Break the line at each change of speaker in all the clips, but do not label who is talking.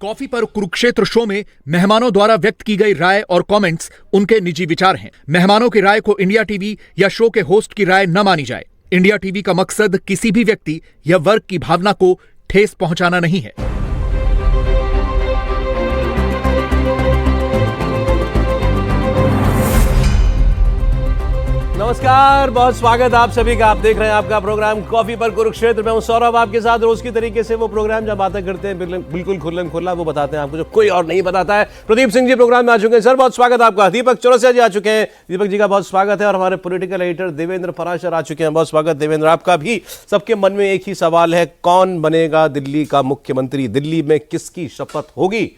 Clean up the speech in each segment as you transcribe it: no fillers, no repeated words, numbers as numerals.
Coffee पर Kurukshetra show में मेहमानों द्वारा व्यक्त की गई राय और कमेंट्स उनके निजी विचार हैं। मेहमानों की राय को इंडिया टीवी या शो के होस्ट की राय न मानी जाए। इंडिया टीवी का मकसद किसी भी व्यक्ति या वर्ग की भावना को ठेस पहुंचाना नहीं है।
नमस्कार, बहुत स्वागत आप सभी का। आप देख रहे हैं आपका प्रोग्राम कॉफी पर कुरुक्षेत्र में हूं सौरभ आपके साथ। रोज की तरीके से वो प्रोग्राम जब बातें करते हैं बिल्कुल खुल्लम खुल्ला वो बताते हैं आपको जो कोई और नहीं बताता है। प्रदीप सिंह जी प्रोग्राम में आ चुके हैं। सर बहुत स्वागत आपका। दीपक चौरसिया जी आ चुके हैं। दीपक जी का बहुत स्वागत है। और हमारे पॉलिटिकल एडिटर देवेंद्र पराशर आ चुके हैं। बहुत स्वागत देवेंद्र आपका भी। सबके मन में एक ही सवाल है, कौन बनेगा दिल्ली का मुख्यमंत्री? दिल्ली में किसकी शपथ होगी?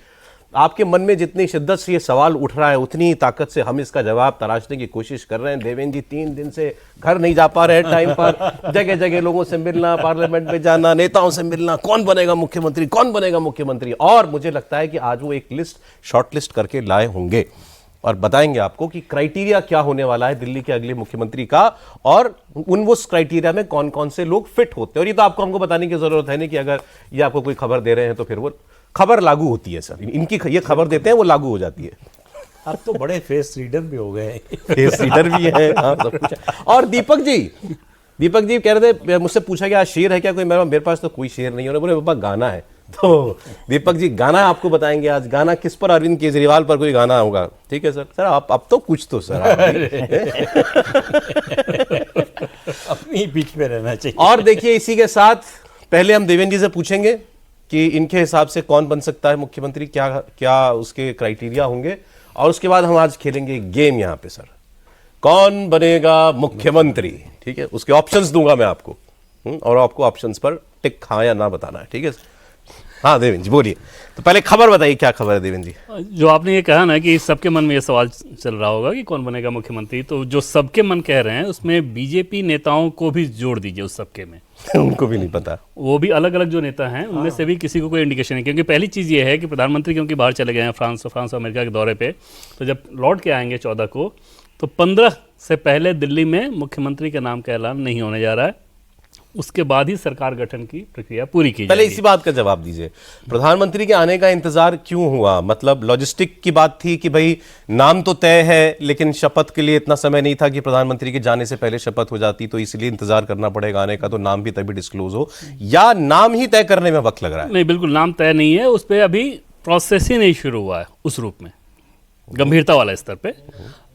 आपके मन में जितनी शिद्दत से ये सवाल उठ रहा है उतनी ही ताकत से हम इसका जवाब तराशने की कोशिश कर रहे हैं। देवेंद्र जी 3 दिन से घर नहीं जा पा रहे हैं टाइम पर। जगह जगह लोगों से मिलना, पार्लियामेंट में जाना, नेताओं से मिलना, कौन बनेगा मुख्यमंत्री, कौन बनेगा मुख्यमंत्री। और मुझे लगता है कि आज वो एक लिस्ट, शॉर्ट लिस्ट करके लाए होंगे और बताएंगे आपको कि क्राइटेरिया क्या होने वाला है दिल्ली के अगले मुख्यमंत्री का और उस क्राइटेरिया में कौन कौन से लोग फिट होते हैं। और ये तो आपको हमको बताने की जरूरत है नहीं कि अगर ये आपको कोई खबर दे रहे हैं तो फिर वो खबर लागू होती है। सर इनकी ये खबर देते हैं वो लागू हो जाती है।
अब तो बड़े फेस रीडर भी हो गए।
फेस रीडर भी है, हाँ, सब कुछ है। और दीपक जी कह रहे थे, मुझसे पूछा गया शेर है क्या कोई? मेरे पास तो कोई शेर नहीं है। बोले पापा गाना है। तो दीपक जी गाना आपको बताएंगे आज। गाना किस पर? अरविंद केजरीवाल पर कोई गाना होगा। ठीक है सर। सर आप अब तो कुछ तो सर
अपनी बीच में रहना चाहिए।
और देखिए इसी के साथ पहले हम देवेंद्र जी से पूछेंगे कि इनके हिसाब से कौन बन सकता है मुख्यमंत्री, क्या उसके क्राइटेरिया होंगे। और उसके बाद हम आज खेलेंगे गेम यहाँ पे सर, कौन बनेगा मुख्यमंत्री। ठीक है, उसके ऑप्शंस दूंगा मैं आपको और आपको ऑप्शंस पर टिक हाँ या ना बताना है। ठीक है हाँ देवेंद्र जी बोलिए। तो पहले खबर बताइए, क्या खबर है देवेंद्र जी?
जो आपने ये कहा ना कि सबके मन में ये सवाल चल रहा होगा कि कौन बनेगा मुख्यमंत्री, तो जो सबके मन कह रहे हैं उसमें बीजेपी नेताओं को भी जोड़ दीजिए उस सबके में।
उनको भी नहीं पता, वो
भी अलग अलग जो नेता हैं उनमें से भी किसी को कोई इंडिकेशन नहीं। क्योंकि पहली चीज़ ये है कि प्रधानमंत्री क्योंकि बाहर चले गए हैं फ्रांस और अमेरिका के दौरे पे, तो जब लौट के आएंगे 14 को, तो 15 से पहले दिल्ली में मुख्यमंत्री के नाम का ऐलान नहीं होने जा रहा है। उसके बाद ही सरकार गठन की प्रक्रिया पूरी की।
पहले इसी बात का जवाब दीजिए, प्रधानमंत्री के आने का इंतजार क्यों हुआ? मतलब लॉजिस्टिक की बात थी कि भाई नाम तो तय है लेकिन शपथ के लिए इतना समय नहीं था कि प्रधानमंत्री के जाने से पहले शपथ हो जाती, तो इसलिए इंतजार करना पड़ेगा आने का, तो नाम भी तभी डिस्क्लोज हो, या नाम ही तय करने में वक्त लग रहा है?
नहीं, बिल्कुल नाम तय नहीं है। उस पर अभी प्रोसेस ही नहीं शुरू हुआ है उस रूप में, गंभीरता वाला स्तर पे।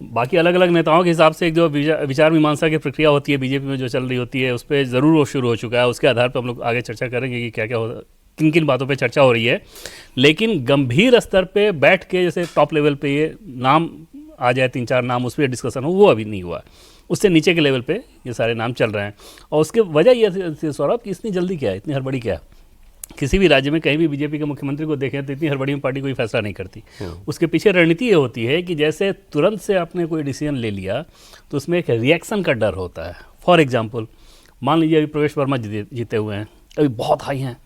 बाकी अलग अलग नेताओं के हिसाब से एक जो विचार मीमांसा की प्रक्रिया होती है बीजेपी में जो चल रही होती है, उस पर ज़रूर वो शुरू हो चुका है। उसके आधार पर हम लोग आगे चर्चा करेंगे कि क्या क्या हो, किन किन बातों पे चर्चा हो रही है। लेकिन गंभीर स्तर पे बैठ के जैसे टॉप लेवल पे ये नाम आ जाए, 3-4 नाम, उस पर डिस्कशन हो, वो अभी नहीं हुआ। उससे नीचे के लेवल पर ये सारे नाम चल रहे हैं। और उसकी वजह ये थी सौरभ कि इतनी जल्दी क्या है, इतनी हड़बड़ी क्या है। किसी भी राज्य में कहीं भी बीजेपी के मुख्यमंत्री को देखें तो इतनी हड़बड़ी में पार्टी कोई फैसला नहीं करती। उसके पीछे रणनीति ये होती है कि जैसे तुरंत से आपने कोई डिसीजन ले लिया तो उसमें एक रिएक्शन का डर होता है। फॉर एग्जांपल, मान लीजिए अभी प्रवेश वर्मा जीते हुए हैं, अभी बहुत हाई हैं,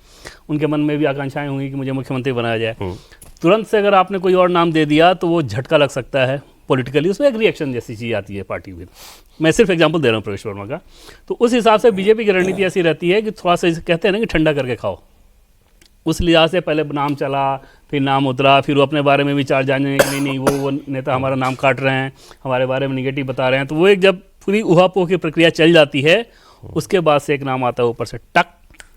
उनके मन में भी आकांक्षाएं होंगी कि मुझे मुख्यमंत्री बनाया जाए। तुरंत से अगर आपने कोई और नाम दे दिया तो वो झटका लग सकता है पॉलिटिकली, उसमें एक रिएक्शन जैसी चीज़ आती है पार्टी में। मैं सिर्फ एग्जांपल दे रहा हूँ प्रवेश वर्मा का। तो उस हिसाब से बीजेपी की रणनीति ऐसी रहती है कि थोड़ा सा कहते हैं ना कि ठंडा करके खाओ। उस लिहाज से पहले नाम चला, फिर नाम उतरा, फिर वो अपने बारे में विचार जाने कि नहीं वो नेता हमारा नाम काट रहे हैं, हमारे बारे में निगेटिव बता रहे हैं। तो वो एक जब पूरी उहापोह की प्रक्रिया चल जाती है, उसके बाद से एक नाम आता है ऊपर से टक,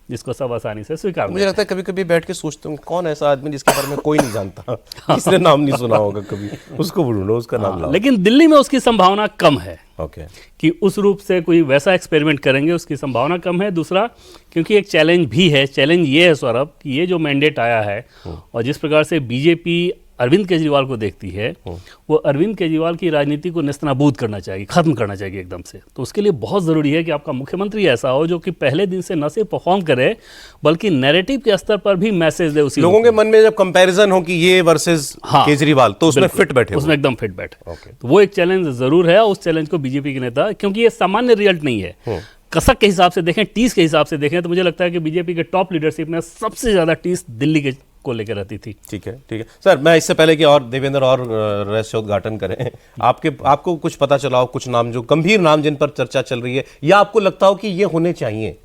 जिसको सब आसानी से स्वीकार।
मुझे लगता है कभी कभी बैठ के सोचते हूँ कौन ऐसा आदमी जिसके बारे में कोई नहीं जानता, किसने नाम नहीं सुना होगा कभी, उसको ढूंढो, उसका नाम लाओ।
लेकिन दिल्ली में उसकी संभावना कम है
कि
उस रूप से कोई वैसा एक्सपेरिमेंट करेंगे, उसकी संभावना कम है। दूसरा, क्योंकि एक चैलेंज भी है। चैलेंज ये है सौरभ कि ये जो मैंडेट आया है और जिस प्रकार से बीजेपी अरविंद केजरीवाल को देखती है, वो अरविंद केजरीवाल की राजनीति को नेस्तनाबूद करना चाहिए, खत्म करना चाहिए एकदम से। तो उसके लिए बहुत ज़रूरी है कि आपका मुख्यमंत्री ऐसा हो जो कि पहले दिन से न सिर्फ परफॉर्म करे बल्कि नैरेटिव के स्तर पर भी मैसेज दे उसी
लोगों के मन में। जब कंपैरिजन हो कि ये वर्सेस केजरीवाल, तो उसमें फिट बैठे,
उसमें एकदम फिट बैठे। तो वो एक चैलेंज ज़रूर है। उस चैलेंज को बीजेपी के नेता, क्योंकि ये सामान्य रिजल्ट नहीं है, कसक के हिसाब से देखें, टीस के हिसाब से देखें, तो मुझे लगता है कि बीजेपी के टॉप लीडरशिप में सबसे ज़्यादा टीस दिल्ली के को लेकर रहती थी।
ठीक है सर। मैं इससे पहले कि और देवेंद्र और रहस्योद्घाटन करें, आपको कुछ पता चला हो, कुछ नाम जो गंभीर नाम जिन पर चर्चा चल रही है, या आपको लगता हो कि ये होने चाहिए?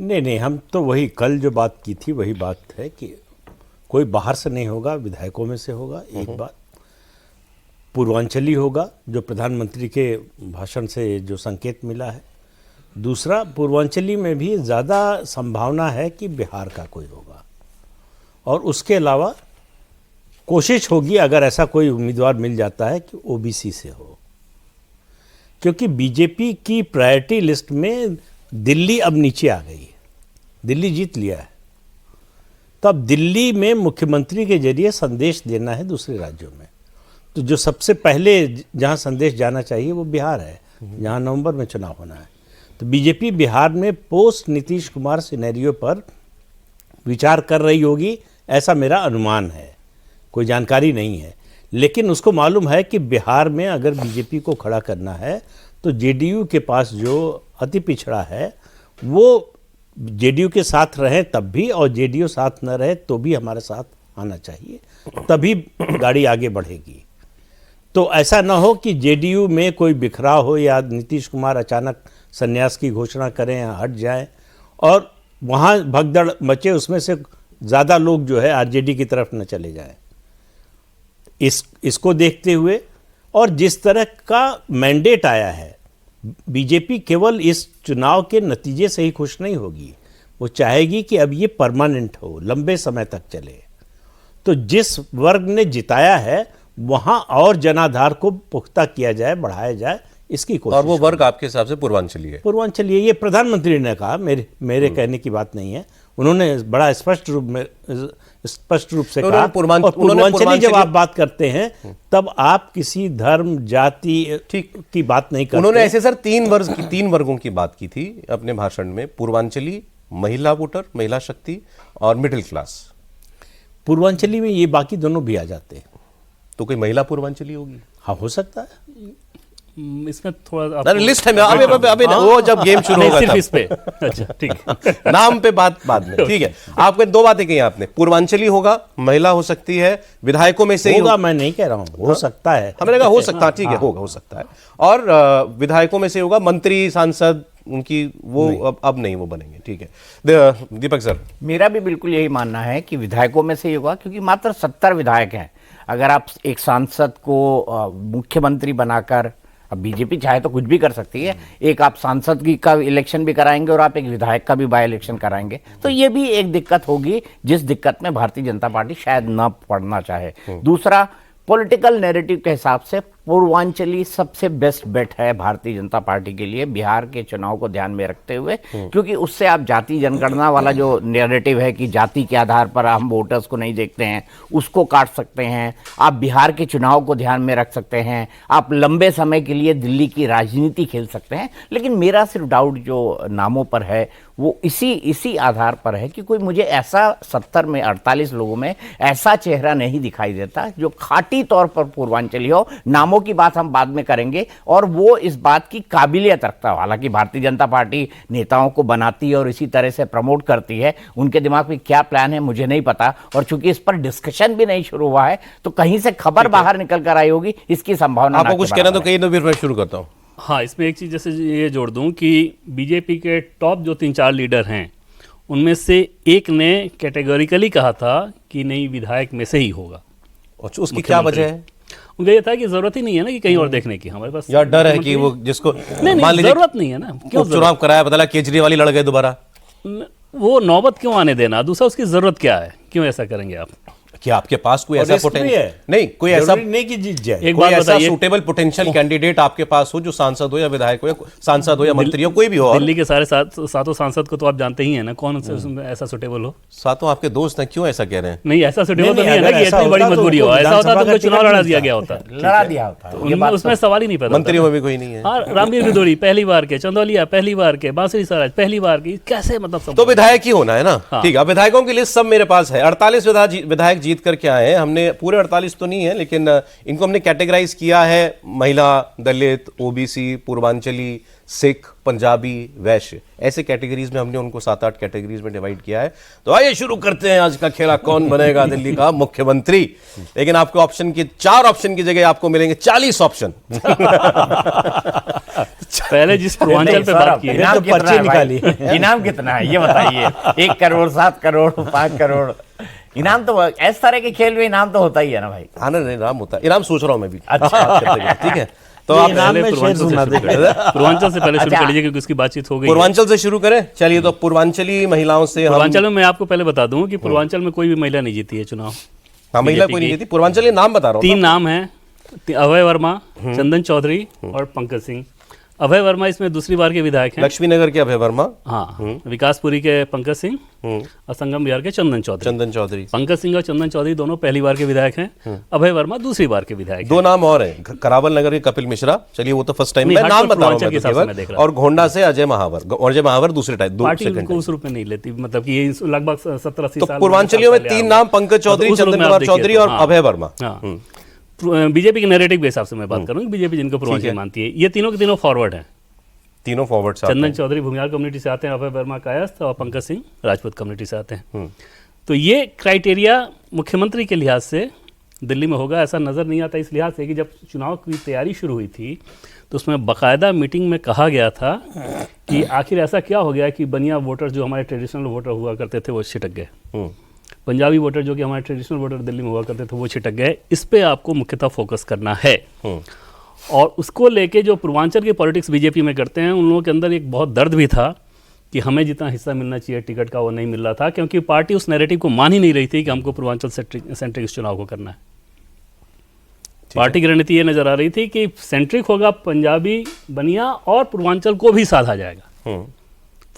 नहीं, हम तो वही कल जो बात की थी वही बात है कि कोई बाहर से नहीं होगा, विधायकों में से होगा। एक बात, पूर्वांचली होगा, जो प्रधानमंत्री के भाषण से जो संकेत मिला है। दूसरा, पूर्वांचली में भी ज़्यादा संभावना है कि बिहार का कोई होगा, और उसके अलावा कोशिश होगी अगर ऐसा कोई उम्मीदवार मिल जाता है कि ओबीसी से हो, क्योंकि बीजेपी की प्रायोरिटी लिस्ट में दिल्ली अब नीचे आ गई है, दिल्ली जीत लिया है। तो अब दिल्ली में मुख्यमंत्री के जरिए संदेश देना है दूसरे राज्यों में, तो जो सबसे पहले जहां संदेश जाना चाहिए वो बिहार है, जहां नवंबर में चुनाव होना है। तो बीजेपी बिहार में पोस्ट नीतीश कुमार सिनेरियो पर विचार कर रही होगी, ऐसा मेरा अनुमान है, कोई जानकारी नहीं है। लेकिन उसको मालूम है कि बिहार में अगर बीजेपी को खड़ा करना है तो जेडीयू के पास जो अति पिछड़ा है वो जेडीयू के साथ रहे तब भी, और जेडीयू साथ न रहे तो भी हमारे साथ आना चाहिए, तभी गाड़ी आगे बढ़ेगी। तो ऐसा ना हो कि जेडीयू में कोई बिखराव हो या नीतीश कुमार अचानक संन्यास की घोषणा करें या हट जाएं और वहाँ भगदड़ मचे, उसमें से ज़्यादा लोग जो है आरजेडी की तरफ न चले जाएं। इसको देखते हुए और जिस तरह का मैंडेट आया है, बीजेपी केवल इस चुनाव के नतीजे से ही खुश नहीं होगी, वो चाहेगी कि अब ये परमानेंट हो, लंबे समय तक चले। तो जिस वर्ग ने जिताया है वहाँ और जनाधार को पुख्ता किया जाए, बढ़ाया जाए, इसकी कोशिश।
और वो वर्ग आपके हिसाब से पूर्वांचली है?
पूर्वांचली, ये प्रधानमंत्री ने कहा, मेरे कहने की बात नहीं है, उन्होंने बड़ा स्पष्ट रूप से कहा। पूर्वांचली जब आप बात करते हैं तब आप किसी धर्म जाति की बात नहीं करते।
उन्होंने ऐसे सर तीन वर्गों की बात की थी अपने भाषण में, पूर्वांचली, महिला वोटर, महिला शक्ति और मिडिल क्लास।
पूर्वांचली में ये बाकी दोनों भी आ जाते हैं।
तो कोई महिला पूर्वांचली होगी?
हाँ, हो सकता है।
इसमें थोड़ा
लिस्ट है, अबे वो जब गेम शुरू होगा
सिर्फ
तब।
इस पे। अच्छा, ठीक है।
नाम पे बात बाद में, ठीक है। आपने दो बातें कही आपने, पूर्वांचली होगा, महिला हो सकती है, विधायकों में से ही
होगा, मैं नहीं कह रहा हूँ, हो सकता है।
हमने कहा हो सकता है, ठीक है, होगा, हो सकता है। और विधायकों में से होगा, मंत्री सांसद उनकी वो अब नहीं वो बनेंगे, ठीक है। दीपक सर?
मेरा भी बिल्कुल यही मानना है कि विधायकों में से ही होगा, क्योंकि मात्र 70 विधायक हैं। अगर आप एक सांसद को मुख्यमंत्री बनाकर, अब बीजेपी चाहे तो कुछ भी कर सकती है, एक आप सांसद की का इलेक्शन भी कराएंगे और आप एक विधायक का भी बाय इलेक्शन कराएंगे, तो ये भी एक दिक्कत होगी, जिस दिक्कत में भारतीय जनता पार्टी शायद न पड़ना चाहे। दूसरा, पॉलिटिकल नैरेटिव के हिसाब से पूर्वांचली सबसे बेस्ट बेट है भारतीय जनता पार्टी के लिए, बिहार के चुनाव को ध्यान में रखते हुए, क्योंकि उससे आप जाति जनगणना वाला जो नैरेटिव है कि जाति के आधार पर हम वोटर्स को नहीं देखते हैं, उसको काट सकते हैं। आप बिहार के चुनाव को ध्यान में रख सकते हैं, आप लंबे समय के लिए दिल्ली की राजनीति खेल सकते हैं। लेकिन मेरा सिर्फ डाउट जो नामों पर है वो इसी आधार पर है कि कोई मुझे ऐसा 70 में 48 लोगों में ऐसा चेहरा नहीं दिखाई देता जो खाटी तौर पर पूर्वांचली हो। नामों की बात हम बाद में करेंगे, और वो इस बात की काबिलियत रखता है। हालांकि भारतीय जनता पार्टी नेताओं को बनाती है और इसी तरह से प्रमोट करती है, उनके दिमाग में क्या प्लान है मुझे नहीं पता, और चूंकि इस पर डिस्कशन भी नहीं शुरू हुआ है तो कहीं से खबर बाहर निकल कर आई होगी, इसकी संभावना।
आपको कुछ कहना तो कहीं तो फिर मैं शुरू करता हूँ।
हाँ, इसमें एक चीज़ जैसे ये जोड़ दूं कि बीजेपी के टॉप जो 3-4 लीडर हैं उनमें से एक ने कैटेगोरिकली कहा था कि नहीं, विधायक में से ही होगा।
और उसकी क्या वजह है?
उनका ये था कि जरूरत ही नहीं है ना कि कहीं और देखने की, हमारे पास
यार डर है कि वो जिसको
नहीं, जरूरत नहीं है ना, क्यों
चुनाव कराया, बदला केजरीवाल ही लड़ गए दोबारा,
वो नौबत क्यों आने देना। दूसरा, उसकी जरूरत क्या है, क्यों ऐसा करेंगे आप?
क्या आपके पास कोई ऐसा पोटेंशियल नहीं, कोई ऐसा
नहीं कि जीत जाए,
एक
कोई
बात
ऐसा
बताइए,
सूटेबल पोटेंशियल कैंडिडेट आपके पास हो जो सांसद हो या विधायक हो या सांसद हो या मंत्री हो, कोई भी हो?
दिल्ली के सारे सातों सांसद को तो आप जानते ही हैं ना, कौन ऐसा सुटेबल हो?
सातों आपके दोस्त हैं, क्यों ऐसा कह रहे हैं?
नहीं, ऐसा सुटेबल तो
नहीं,
नहीं है ना
अगर
कि
ऐसा
इतनी बड़ी
होता तो
मजबूरी हो।
उनको
ऐसा होता तो
विधानसभा
कोई
का
चुनाव
टिकट
लड़ा
मिलता।
दिया गया होता,
लड़ा दिया होता।
उसमें सवाल ही नहीं पैदा।
मंत्रियों में भी कोई नहीं है।
हाँ, रामवीर भदौरी पहली बार के, चंदौलिया पहली बार के, बांसुरी सराज पहली बार की, कैसे मतलब सब?
तो विधायक ही होना है ना?
हाँ।
ठीक है, अब विधायकों की लिस्ट सब मेरे पास है। 48 विधायक जीत करके आए हैं। हमने पूरे 48 तो नहीं है, लेकिन इनको हमने कैटेगराइज किया है, महिला, दलित, ओबीसी, पूर्वांचली, सिख, पंजाबी, वैश्य, ऐसे कैटेगरीज में हमने उनको 7-8 कैटेगरीज में डिवाइड किया है। तो आइए शुरू करते हैं आज का खेला, कौन बनेगा दिल्ली का मुख्यमंत्री। लेकिन आपको ऑप्शन की 4 ऑप्शन की जगह आपको मिलेंगे 40 ऑप्शन।
पहले जिस पूर्वांचल पे बात की है,
इनाम
तो
कितना
पर्ची
है भाई?
निकाली।
इनाम कितना है ये बताइए? 1 करोड़, 7 करोड़, 5 करोड़, इनाम तो इस तरह के खेल में इनाम तो होता ही है ना भाई।
आनंद इनाम होता है, इनाम सोच रहा हूँ मैं भी।
अच्छा।
ठीक है, तो
ये
आप
इनाम
पहले
में
पूर्वांचल
शेयर
से
सुना
शुरू
देंगे।
करें। पूर्वांचल से पहले शुरू
अच्छा।
कर लीजिए क्योंकि उसकी बातचीत हो गई है।
पूर्वांचल से शुरू करें, चलिए। तो पूर्वांचली महिलाओं से हम,
पूर्वांचल में मैं आपको पहले बता दूं कि पूर्वांचल में कोई भी महिला नहीं जीती है चुनाव।
हाँ, महिला
बीजेपी
कोई नहीं
की
जीती। पूर्वांचली नाम बता रहा हूँ।
3 नाम हैं, अभय वर्मा, चंदन चौधरी और पंकज सिंह। अभय वर्मा इसमें दूसरी बार के विधायक हैं।
लक्ष्मी नगर के अभय वर्मा,
हाँ, विकासपुरी के पंकज सिंह और संगम बिहार के चंदन चौधरी।
चंदन चौधरी,
पंकज सिंह और चंदन चौधरी दोनों पहली बार के विधायक हैं। अभय वर्मा दूसरी बार के विधायक हैं।
2 नाम और हैं, करावल नगर के कपिल मिश्रा, चलिए वो तो फर्स्ट टाइम,
नहीं,
मैं
हर
नाम
कोई
बता रहा हूँ
पूर्वांचल के
मैं तो
हिसाब से मैं देख
केवल।
रहा
और घोंडा से अजय महावर, अजय महावर दूसरे टाइप,
पार्टी
सेकंड
उनको उस रूप में नहीं लेती, मतलब कि ये लगभग 17-80
तो
साल
पूर्वांचलियों में 3 नाम, पंकज चौधरी,
उस रूप
चंदन
में आप
कुमार
देखिए
चौधरी
तो,
और
हाँ।
अभय वर्मा।
हाँ, बीजेपी के नैरेटिव के हिसाब से मैं बात करूँ, बीजेपी जिनको पूर्वांचल मानती है, ये तीनों के तीनों फॉरवर्ड हैं।
तीनों फॉरवर्ड से
चंदन चौधरी भूमिहार कम्युनिटी से आते हैं, अभय वर्मा कायस्थ और पंकज सिंह राजपूत कम्युनिटी से आते हैं। तो ये क्राइटेरिया मुख्यमंत्री के लिहाज से दिल्ली में होगा ऐसा नज़र नहीं आता, इस लिहाज से कि जब चुनाव की तैयारी शुरू हुई थी तो उसमें बाकायदा मीटिंग में कहा गया था कि आखिर ऐसा क्या हो गया कि बनिया वोटर जो हमारे ट्रेडिशनल वोटर हुआ करते थे वो छिटक गए, पंजाबी वोटर जो कि हमारे ट्रेडिशनल वोटर दिल्ली में हुआ करते थे वो छिटक गए। इस पे आपको मुख्यतः फोकस करना है। और उसको लेके जो पूर्वांचल के पॉलिटिक्स बीजेपी में करते हैं, उन लोगों के अंदर एक बहुत दर्द भी था कि हमें जितना हिस्सा मिलना चाहिए टिकट का वो नहीं मिल रहा था, क्योंकि पार्टी उस नैरेटिव को मान ही नहीं रही थी कि हमको पूर्वांचल सेंट्रिक इस चुनाव को करना है। पार्टी की रणनीति ये नजर आ रही थी कि सेंट्रिक होगा, पंजाबी, बनिया और पूर्वांचल को भी साधा जाएगा,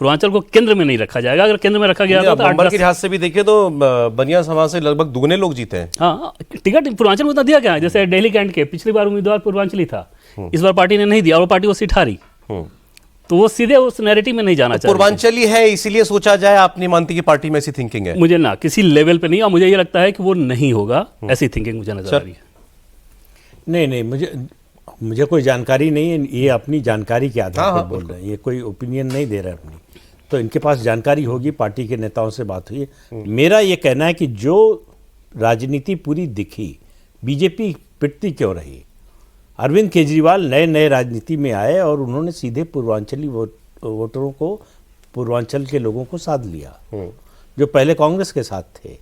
पूर्वांचल को केंद्र में नहीं रखा जाएगा। अगर केंद्र में रखा गया तो
नंबर के लिहाज से भी देखिए तो बनिया समाज से लगभग दुगने लोग जीते हैं।
हाँ, टिकट पूर्वांचल में उतना दिया क्या है, जैसे दिल्ली कैंट के पिछली बार उम्मीदवार पूर्वांचली था, इस बार पार्टी ने नहीं दिया और वो पार्टी वो सीट हारी, तो वो सीधे उस नैरेटिव में नहीं जाना चाहिए।
पूर्वांचली है इसीलिए सोचा जाए, आप नहीं मानती कि पार्टी में ऐसी थिंकिंग है?
मुझे ना किसी लेवल पे नहीं, और मुझे ये लगता है कि वो नहीं होगा, ऐसी थिंकिंग मुझे नजर आ रही है।
नहीं, मुझे कोई जानकारी नहीं है, ये अपनी जानकारी के आधार पर बोल रहे हैं, ये कोई ओपिनियन नहीं दे रहा है अपनी। तो इनके पास जानकारी होगी, पार्टी के नेताओं से बात हुई। मेरा ये कहना है कि जो राजनीति पूरी दिखी, बीजेपी पिटती क्यों रही? अरविंद केजरीवाल नए राजनीति में आए और उन्होंने सीधे पूर्वांचली वोटरों को, पूर्वांचल के लोगों को साध लिया, जो पहले कांग्रेस के साथ थे।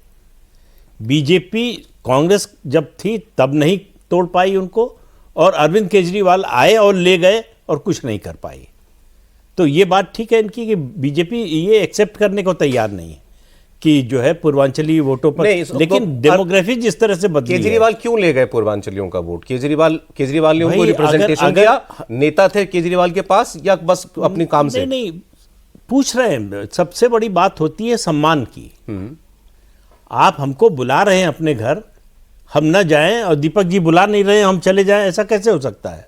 बीजेपी कांग्रेस जब थी तब नहीं तोड़ पाई उनको, और अरविंद केजरीवाल आए और ले गए और कुछ नहीं कर पाई। तो ये बात ठीक है इनकी कि बीजेपी ये एक्सेप्ट करने को तैयार नहीं है कि जो है पूर्वांचली वोटों पर, लेकिन डेमोग्राफी जिस तरह से बदली है।
केजरीवाल क्यों ले गए पूर्वांचलियों का वोट? केजरीवाल ने उनको
भाई,
रिप्रेजेंटेशन
अगर-
दिया, नेता थे केजरीवाल के पास, या बस अपने काम से?
नहीं, पूछ रहे हैं। सबसे बड़ी बात होती है सम्मान की। आप हमको बुला रहे हैं अपने घर, हम न जाएं, और दीपक जी बुला नहीं रहे हैं हम चले जाएं, ऐसा कैसे हो सकता है?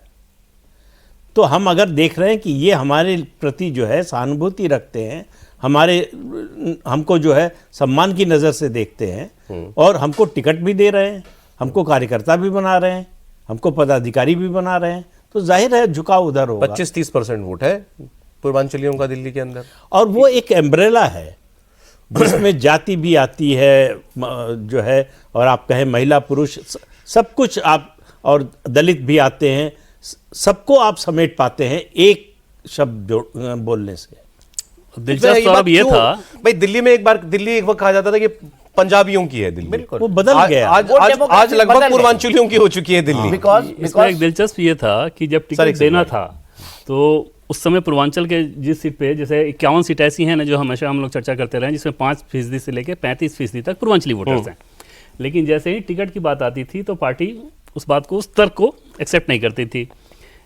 तो हम अगर देख रहे हैं कि ये हमारे प्रति जो है सहानुभूति रखते हैं, हमको जो है सम्मान की नज़र से देखते हैं, और हमको टिकट भी दे रहे हैं, हमको कार्यकर्ता भी बना रहे हैं, हमको पदाधिकारी भी बना रहे हैं, तो जाहिर है झुकाव उधर होगा।
25-30% वोट है पूर्वांचलियों का दिल्ली के अंदर,
और वो एक एम्ब्रेला है जिसमें जाति भी आती है जो है, और आप कहें महिला पुरुष सब कुछ, आप और दलित भी आते हैं, सबको आप समेट पाते हैं एक शब्द बोलने से।
दिलचस्प अब ये था
भाई, दिल्ली एक वक्त कहा जाता था कि पंजाबियों की है दिल्ली,
बिल्कुल।
वो बदल गया।
आज लगभग पूर्वांचलियों की हो चुकी है दिल्ली।
इसमें एक दिलचस्प ये था कि जब टिकट देना था तो उस समय पूर्वांचल के जिस सीट पे, जैसे 51 सीट ऐसी हैं ना जो हमेशा हम लोग चर्चा करते रहे, जिसमें 5% से लेकर 35% तक पूर्वांचली वोटर्स हैं, लेकिन जैसे ही टिकट की बात आती थी तो पार्टी उस बात को, उस तर्क को एक्सेप्ट नहीं करती थी।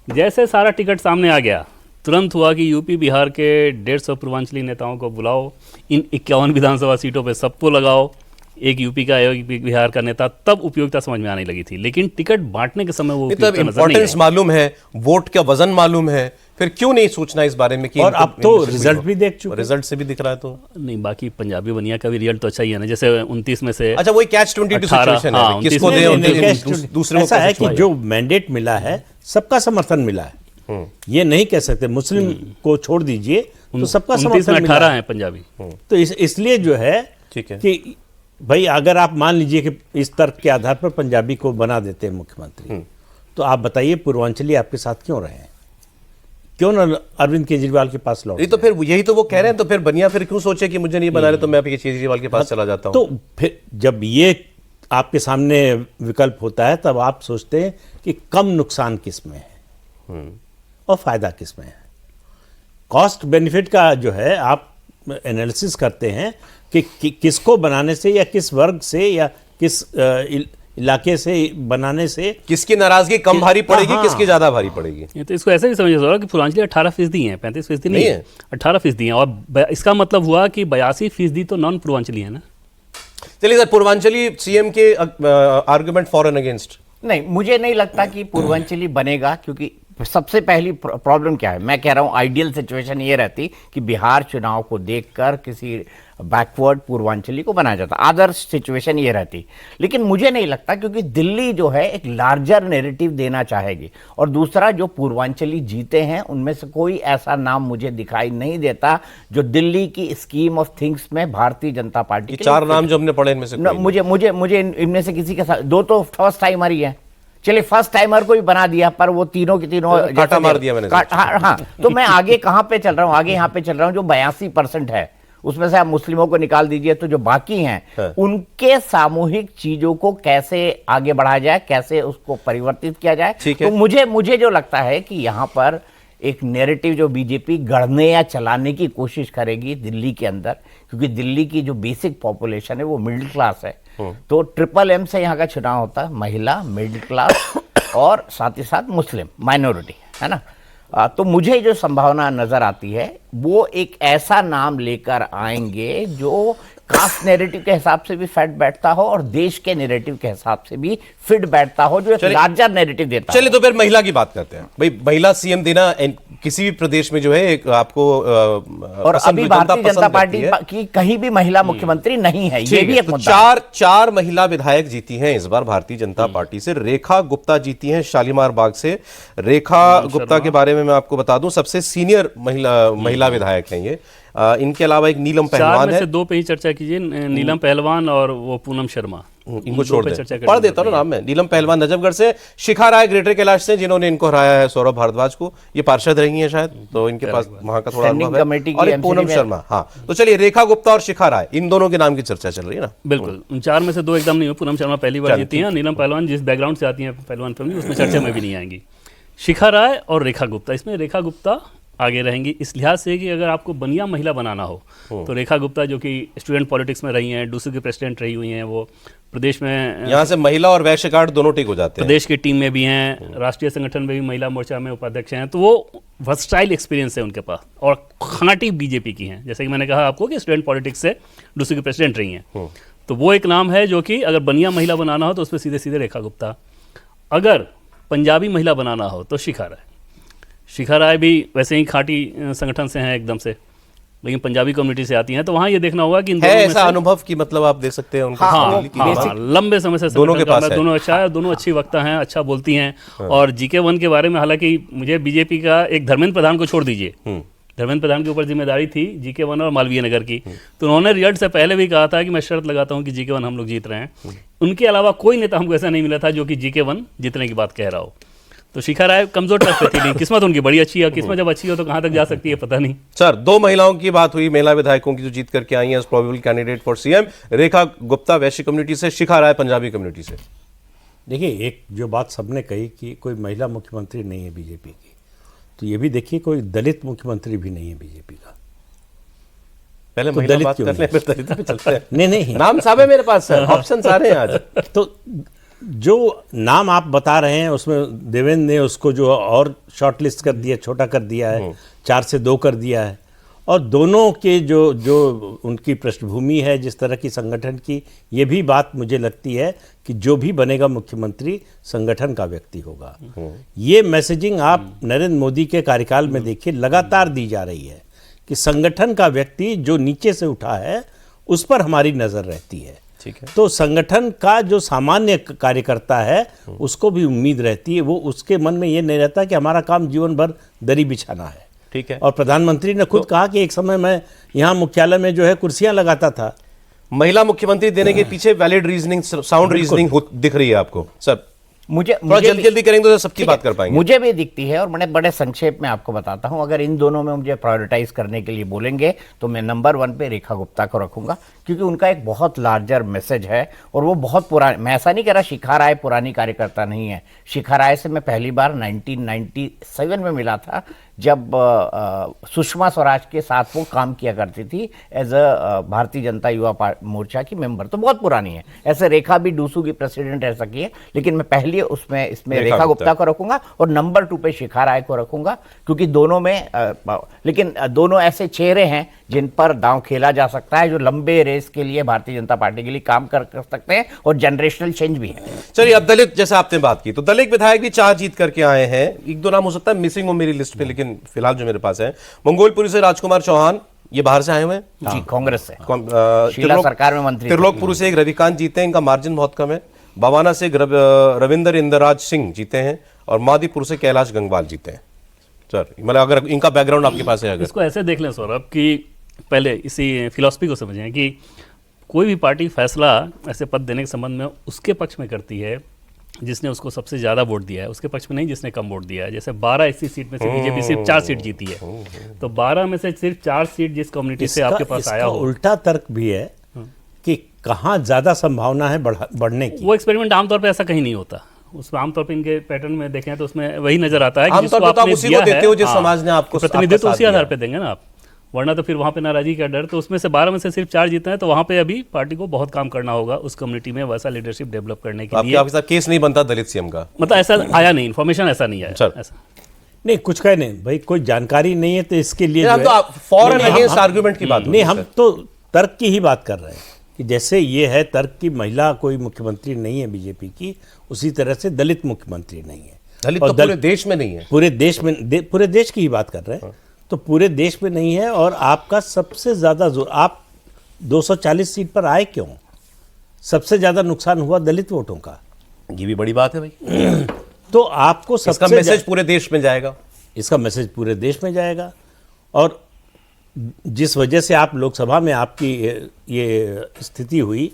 जैसे सारा टिकट सामने आ गया, तुरंत हुआ कि यूपी बिहार के 150 पूर्वांचली नेताओं को बुलाओ, इन 51 विधानसभा सीटों पे सबको लगाओ, एक यूपी का एक बिहार का नेता, तब उपयोगिता समझ में आने लगी थी। लेकिन टिकट बांटने के समय वो उपयोगिता नजर नहीं
इंपॉर्टेंस
आई।
मालूम है, वोट का वजन मालूम है, फिर क्यों नहीं सोचना इस बारे में कि
और अब तो रिजल्ट भी देख चुके,
रिजल्ट से भी दिख रहा है तो
नहीं, बाकी पंजाबी बनिया का भी रिजल्ट तो अच्छा ही है ना, जैसे 29 में से
अच्छा, वही कैच 22 सिचुएशन है,
हाँ,
किसको
नहीं,
दे,
नहीं,
दूसरे को
ऐसा है
कैसे
कि जो मैंडेट मिला है सबका समर्थन मिला है, ये नहीं कह सकते मुस्लिम को छोड़ दीजिए, तो सबका
29
समर्थन
में
मिला
18
है।
हैं पंजाबी।
तो इसलिए जो है
ठीक है
कि भाई अगर आप मान लीजिए कि इस तर्क के आधार पर पंजाबी को बना देते हैं मुख्यमंत्री, तो आप बताइए पूर्वांचली आपके साथ क्यों रहे हैं? क्यों ना अरविंद केजरीवाल के पास लौट
ये तो फिर यही तो वो कह रहे हैं, तो फिर बनिया फिर क्यों सोचे कि मुझे नहीं बना रहे तो मैं आपके केजरीवाल के पास चला जाता हूँ।
तो फिर जब ये आपके सामने विकल्प होता है तब आप सोचते हैं कि कम नुकसान किस में है और फायदा किस में है। कॉस्ट बेनिफिट का जो है आप एनालिसिस करते हैं कि किसको बनाने से या किस वर्ग से या किस इलाके से बनाने से
किसकी नाराजगी कम भारी पड़ेगी,
हाँ।
किसकी ज्यादा भारी पड़ेगी।
ये तो इसको ऐसे भी समझिए सर कि पूर्वांचली 18% हैं, 35% नहीं है, 18% हैं। और इसका मतलब हुआ कि 82% तो नॉन पूर्वांचली है ना।
चलिए सर, पूर्वांचली सीएम के आर्गुमेंट फॉर एंड अगेंस्ट।
नहीं, मुझे नहीं लगता कि पूर्वांचली बनेगा, क्योंकि सबसे पहली प्रॉब्लम क्या है, मैं कह रहा हूं आइडियल सिचुएशन ये रहती कि बिहार चुनाव को देखकर किसी बैकवर्ड पूर्वांचली को बनाया जाता, आदर्श सिचुएशन ये रहती। लेकिन मुझे नहीं लगता, क्योंकि दिल्ली जो है एक लार्जर नैरेटिव देना चाहेगी, और दूसरा जो पूर्वांचली जीते हैं उनमें से कोई ऐसा नाम मुझे दिखाई नहीं देता जो दिल्ली की स्कीम ऑफ थिंग्स में भारतीय जनता पार्टी के
4 नाम जो हमने पढ़े इनमें से
मुझे इनमें से किसी के साथ, 2 तो फर्स्ट टाइमर ही है। चलिए फर्स्ट टाइमर को भी बना दिया, पर वो तीनों के तीनों
काटा मार दिया मैंने।
हाँ, तो मैं आगे कहां पे चल रहा हूं, आगे यहां पे चल रहा हूं जो 82% है उसमें से आप मुस्लिमों को निकाल दीजिए, तो जो बाकी हैं उनके सामूहिक चीजों को कैसे आगे बढ़ाया जाए, कैसे उसको परिवर्तित किया जाए। तो मुझे जो लगता है कि यहां पर एक नैरेटिव जो बीजेपी गढ़ने या चलाने की कोशिश करेगी दिल्ली के अंदर, क्योंकि दिल्ली की जो बेसिक पॉपुलेशन है वो मिडिल क्लास है। तो MMM से यहाँ का चुनाव होता है, महिला, मिडिल क्लास और साथ ही साथ मुस्लिम माइनॉरिटी, है ना। तो मुझे जो संभावना नजर आती है वो एक ऐसा नाम लेकर आएंगे जो कास्ट नैरेटिव के हिसाब से भी फिट बैठता हो और देश के नैरेटिव के हिसाब से भी फिट बैठता हो, जो एक लार्जर नैरेटिव देता है।
चलिए तो फिर महिला की बात करते हैं भाई। महिला सीएम देना किसी भी प्रदेश में जो है एक आपको
और अभी भारतीय जनता पार्टी की कहीं भी महिला मुख्यमंत्री नहीं है, ये भी एक मुद्दा है।
चार महिला विधायक जीती हैं इस बार भारतीय जनता पार्टी से। रेखा गुप्ता जीती हैं शालीमार बाग से। रेखा गुप्ता के बारे में मैं आपको बता दूं, सबसे सीनियर महिला विधायक हैं ये। इनके अलावा एक नीलम पहलवान है।
2 पे ही चर्चा कीजिए, नीलम पहलवान और वो पूनम शर्मा,
इनको छोड़ दे, पढ़ देता हूँ नाम में। नीलम पहलवान नजफगढ़ से, शिखा राय ग्रेटर कैलाश से, जिन्होंने इनको हराया है सौरभ भारद्वाज को, ये पार्षद रही हैं शायद, तो इनके पास वहां का थोड़ा अनुभव है। और एक पूनम शर्मा। हाँ, तो चलिए रेखा गुप्ता और शिखा राय, इन दोनों के नाम की चर्चा चल रही है ना।
बिल्कुल, उन 4 में से 2 एकदम नहीं हो। पूनम शर्मा पहली बार जीती है, नीलम पहलवान जिस बैकग्राउंड से आती है पहलवान फैमिली, उसमें चर्चा में भी नहीं आएंगी। शिखा राय और रेखा गुप्ता, इसमें रेखा गुप्ता आगे रहेंगी इस लिहाज से कि अगर आपको बढ़िया महिला बनाना हो तो रेखा गुप्ता जो कि स्टूडेंट पॉलिटिक्स में रही हैं, डूसू की प्रेसिडेंट रही हुई हैं, वो प्रदेश में
यहाँ से महिला और वैश्य कार्ड दोनों टिक हो जाते हैं।
प्रदेश की टीम में भी हैं, राष्ट्रीय संगठन में भी महिला मोर्चा में उपाध्यक्ष हैं, तो वो वर्सटाइल एक्सपीरियंस है उनके पास और खांटी बीजेपी की हैं। जैसे कि मैंने कहा आपको कि स्टूडेंट पॉलिटिक्स से डूसू की प्रेसिडेंट रही हैं, तो वो एक नाम है जो कि अगर बढ़िया महिला बनाना हो तो उसमें सीधे सीधे रेखा गुप्ता। अगर पंजाबी महिला बनाना हो तो शिखा राय। शिखा राय भी वैसे ही खाटी संगठन से हैं एकदम से, लेकिन पंजाबी कम्युनिटी से आती हैं, तो वहाँ ये देखना होगा कि इन दोनों
ऐसा अनुभव की मतलब आप देख सकते हैं उनको।
हाँ, लंबे समय से
दोनों के पास है।
दोनों अच्छा है, दोनों अच्छी वक्ता हैं, अच्छा बोलती हैं। और GK1 के बारे में, हालांकि मुझे बीजेपी का एक धर्मेंद्र प्रधान को छोड़ दीजिए, धर्मेंद्र प्रधान के ऊपर जिम्मेदारी थी GK1 और मालवीय नगर की, तो उन्होंने रिजल्ट से पहले भी कहा था कि मैं शर्त लगाता हूं कि GK1 हम लोग जीत रहे हैं। उनके अलावा कोई नेता हमको ऐसा नहीं मिला था जो कि GK1 जीतने की बात कह रहा हो। तो शिखा राय कमजोर तरफ पे थी, किस्मत उनकी बड़ी अच्छी है। किस्मत जब अच्छी हो तो कहां तक जा सकती है पता नहीं।
सर, 2 महिलाओं की बात हुई, महिला विधायकों की जो जीत करके आई हैं probable candidate for CM. Rekha Gupta Vysya community से, शिखा राय पंजाबी कम्युनिटी से।
देखिए, एक जो बात सबने कही कि कोई महिला मुख्यमंत्री नहीं है बीजेपी की, तो ये भी देखिए कोई दलित मुख्यमंत्री भी नहीं है बीजेपी का।
पहले
तो
महिला
दलित
बात
क्यों
कर लें, फिर दलित पे चलते हैं।
नहीं,
नाम साहब है मेरे पास सर, ऑप्शन सारे हैं आज।
तो जो नाम आप बता रहे हैं उसमें देवेंद्र ने उसको जो और शॉर्टलिस्ट कर दिया, छोटा कर दिया है, 4 से 2 कर दिया है। और दोनों के जो उनकी पृष्ठभूमि है जिस तरह की संगठन की, ये भी बात मुझे लगती है कि जो भी बनेगा मुख्यमंत्री संगठन का व्यक्ति होगा। ये मैसेजिंग आप नरेंद्र मोदी के कार्यकाल में देखिए लगातार दी जा रही है कि संगठन का व्यक्ति जो नीचे से उठा है उस पर हमारी नजर रहती है।
ठीक है।
तो संगठन का जो सामान्य कार्यकर्ता है उसको भी उम्मीद रहती है, वो उसके मन में ये नहीं रहता कि हमारा काम जीवन भर दरी बिछाना है।
ठीक है।
और प्रधानमंत्री ने खुद कहा कि एक समय मैं यहाँ मुख्यालय में जो है कुर्सियां लगाता था।
महिला मुख्यमंत्री देने के पीछे वैलिड रीजनिंग, साउंड रीजनिंग दिख रही है आपको सर? थोड़ा जल्दी जल्दी करेंगे तो सबकी बात कर पाएंगे।
मुझे भी दिखती है, और बड़े बड़े संक्षेप में आपको बताता हूं। अगर इन दोनों में मुझे प्रायोरिटाइज करने के लिए बोलेंगे तो मैं नंबर 1 पे रेखा गुप्ता को रखूंगा, क्योंकि उनका एक बहुत लार्जर मैसेज है और वो बहुत पुराने, मैं ऐसा नहीं कह रहा शिखा राय पुरानी कार्यकर्ता नहीं है। शिखा राय से मैं पहली बार 1997 में मिला था, जब सुषमा स्वराज के साथ वो काम किया करती थी एज अ भारतीय जनता युवा मोर्चा की मेंबर। तो बहुत पुरानी है। ऐसे रेखा भी डूसू की प्रेसिडेंट रह सकी है, लेकिन मैं पहले इसमें रेखा गुप्ता को रखूंगा और नंबर 2 पे शिखा राय को रखूंगा, क्योंकि दोनों में लेकिन दोनों ऐसे चेहरे हैं जिन पर दांव खेला जा सकता है, जो लंबे रेस के लिए भारतीय जनता पार्टी के लिए काम कर सकते हैं और जनरेशनल चेंज भी है।
चलिए, अब दलित, जैसे आपने बात की, तो दलित विधायक भी 4 जीत करके आए हैं। एक दो नाम हो सकता है मिसिंग हो मेरी लिस्ट पे, लेकिन फिलहाल जो मेरे पास है, मंगोलपुरी से राजकुमार चौहान, ये बाहर से आए हुए हैं
जी, कांग्रेस से, शीला सरकार में मंत्री।
त्रिलोकपुर से एक रविकांत जीते हैं, इनका मार्जिन बहुत कम है। बवाना से रविंदर इंदराज सिंह जीते हैं और मादीपुर से कैलाश गंगवाल जीते हैं। सर, मतलब अगर इनका बैकग्राउंड आपके पास है, अगर
इसको ऐसे देख लें सौरभ कि पहले इसी फिलॉसफी को समझें कि कोई भी पार्टी फैसला ऐसे पद देने के संबंध में उसके पक्ष में करती है जिसने उसको सबसे ज़्यादा वोट दिया है, उसके पक्ष में नहीं जिसने कम वोट दिया है। जैसे 12 इसी सीट में से बीजेपी सिर्फ 4 सीट जीती है, तो 12 में से सिर्फ 4 सीट जिस कम्युनिटी से आपके पास आया हो।
उल्टा तर्क भी है कि कहाँ ज़्यादा संभावना है बढ़ने की।
वो एक्सपेरिमेंट आमतौर पे ऐसा कहीं नहीं होता। उसमें आमतौर पे इनके पैटर्न में देखें तो उसमें वही नजर आता है कि
आमतौर पे तो आप उसी को देते हो जिस समाज ने आपको
प्रतिनिधित्व उसी आधार पे देंगे ना आप, वरना तो फिर वहाँ पे नाराजगी का डर। तो उसमें से 12 में से सिर्फ 4 जीते हैं, तो वहाँ पे अभी पार्टी को बहुत काम करना होगा उस कम्युनिटी में वैसा लीडरशिप डेवलप करने के लिए।
आपके साथ केस नहीं बनता दलित सीएम का,
मतलब ऐसा आया नहीं, इन्फॉर्मेशन ऐसा नहीं आया ऐसा
नहीं, कुछ कहे नहीं भाई, कोई जानकारी नहीं है तो इसके लिए
हम तो फॉर एंड अगेंस्ट आर्गुमेंट की बात
नहीं, हम तो तर्क की ही बात कर रहे हैं कि जैसे ये है तर्क की महिला कोई मुख्यमंत्री नहीं है बीजेपी की, उसी तरह से दलित मुख्यमंत्री नहीं है।
दलित तो पूरे देश में नहीं है,
पूरे देश में पूरे देश की ही बात कर रहे हैं, तो पूरे देश में नहीं है। और आपका सबसे ज्यादा जोर, आप 240 सीट पर आए क्यों? सबसे ज्यादा नुकसान हुआ दलित वोटों का,
ये भी बड़ी बात है भाई।
तो आपको
इसका मैसेज पूरे देश में जाएगा,
इसका मैसेज पूरे देश में जाएगा। और जिस वजह से आप लोकसभा में आपकी ये स्थिति हुई,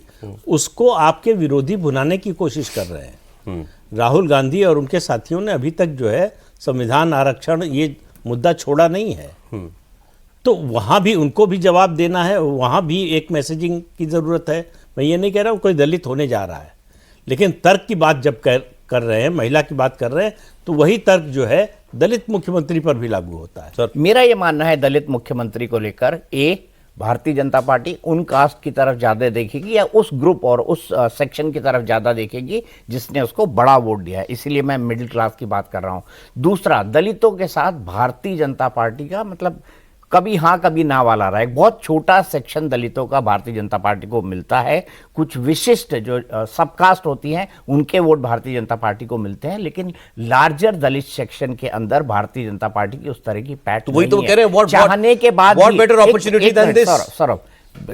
उसको आपके विरोधी भुनाने की कोशिश कर रहे हैं। राहुल गांधी और उनके साथियों ने अभी तक जो है संविधान, आरक्षण, ये मुद्दा छोड़ा नहीं है। तो वहाँ भी उनको भी जवाब देना है, वहाँ भी एक मैसेजिंग की ज़रूरत है। मैं ये नहीं कह रहा हूँ कोई दलित होने जा रहा है, लेकिन तर्क की बात जब कर रहे हैं, महिला की बात कर रहे हैं, तो वही तर्क जो है दलित मुख्यमंत्री पर भी लागू होता है।
सर, मेरा ये मानना है दलित मुख्यमंत्री को लेकर, भारतीय जनता पार्टी उन कास्ट की तरफ ज़्यादा देखेगी या उस ग्रुप और उस सेक्शन की तरफ ज़्यादा देखेगी जिसने उसको बड़ा वोट दिया है, इसीलिए मैं मिडिल क्लास की बात कर रहा हूँ। दूसरा, दलितों के साथ भारतीय जनता पार्टी का मतलब कभी हाँ कभी ना वाला रहा है। एक बहुत छोटा सेक्शन दलितों का भारतीय जनता पार्टी को मिलता है, कुछ विशिष्ट जो सबकास्ट होती हैं उनके वोट भारतीय जनता पार्टी को मिलते हैं, लेकिन लार्जर दलित सेक्शन के अंदर भारतीय जनता पार्टी की उस तरह की पैठ
वही तो कह रहे हैं,
चाहने के बाद
what better opportunity than this.
Saurabh,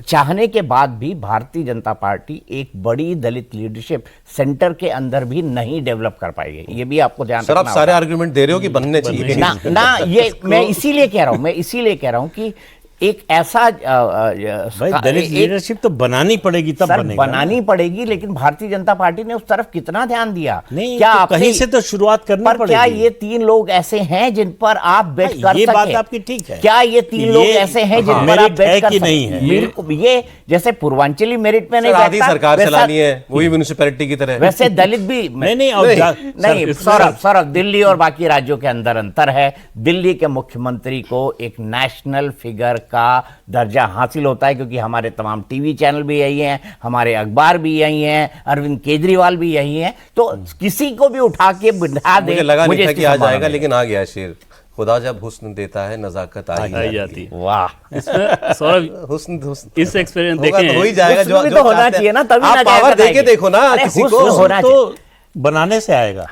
चाहने के बाद भी भारतीय जनता पार्टी एक बड़ी दलित लीडरशिप सेंटर के अंदर भी नहीं डेवलप कर पाएगी, ये भी आपको ध्यान रखना।
सर, आप सारे आर्गुमेंट दे रहे हो कि बनने चाहिए
ना ये मैं इसीलिए कह रहा हूं कि एक ऐसा
भाई दलित लीडरशिप तो बनानी पड़ेगी, तब बनेगा।
बनानी पड़ेगी, लेकिन भारतीय जनता पार्टी ने उस तरफ कितना ध्यान दिया?
नहीं, क्या तो कहीं से तो शुरुआत करनी पड़ेगी।
क्या ये 3 लोग ऐसे हैं जिन पर आप बेट कर सकते?
ये बात आपकी ठीक है।
क्या ये 3 लोग ऐसे हैं जिन पर आप बेट कर सकते?
नहीं है
ये जैसे पूर्वांचली मेरिट में नहीं
बैठता, सरकार चलानी है वही म्युनिसिपैलिटी की तरह,
वैसे दलित भी नहीं। सौरभ, दिल्ली और बाकी राज्यों के अंदर अंतर है। दिल्ली के मुख्यमंत्री को एक नेशनल फिगर का दर्जा हासिल होता है, क्योंकि हमारे तमाम टीवी चैनल भी यही हैं, हमारे अखबार भी यही हैं, अरविंद केजरीवाल भी यही हैं। तो किसी को भी उठा के बिठा दे,
मुझे लगा नहीं था कि आ जाएगा, लेकिन आ गया शेर। खुदा जब हुस्न देता है नजाकत आ ही जाती है।
वाह, इसमें सौरभ
हुस्न
इस एक्सपीरियंस देखें,
हो ही जाएगा। जो
तो होना चाहिए ना, तभी
आप पावर देके देखो ना, किसी को
होना चाहिए।
बनाने से आएगा।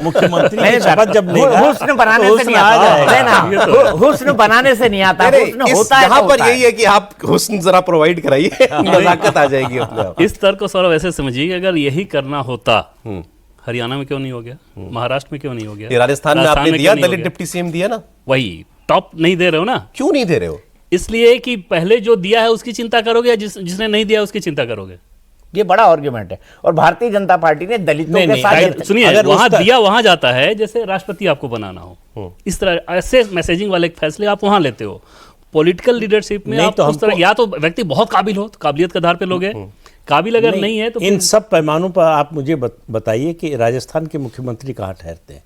मुख्यमंत्री की शपथ जब लेगा,
हुस्न बनाने से नहीं आता, हुस्न बनाने से नहीं आता, हुस्न होता है।
यहाँ पर यही है कि आप हुस्न जरा प्रोवाइड कराइए, नजाकत आ जाएगी अपने आप।
इस तर्क को सौरभ ऐसे समझिए कि अगर यही करना होता, हरियाणा में क्यों नहीं हो गया, महाराष्ट्र में क्यों नहीं हो गया,
राजस्थान में आपने दिया, दलित डिप्टी सीएम दिया ना,
वही टॉप नहीं दे रहे हो ना।
क्यों नहीं दे रहे हो?
इसलिए कि पहले जो दिया है उसकी चिंता करोगे या जिसने नहीं दिया उसकी चिंता करोगे?
ये बड़ा आर्ग्यूमेंट है। और भारतीय जनता पार्टी ने दलितों
नहीं,
के
नहीं,
साथ
अगर-
सुनिए,
अगर
वहां
उसका-
दिया वहां जाता है जैसे राष्ट्रपति आपको बनाना हो, इस तरह ऐसे मैसेजिंग वाले फैसले आप वहां लेते हो। पॉलिटिकल लीडरशिप में
नहीं,
आप
तो
उस तरह,
हमको-
या तो व्यक्ति बहुत काबिल हो तो काबिलियत के आधार पे लोग हैं, काबिल अगर नहीं है तो
इन
फिर
सब पैमानों पर आप मुझे बताइए कि राजस्थान के मुख्यमंत्री कहाँ ठहरते हैं?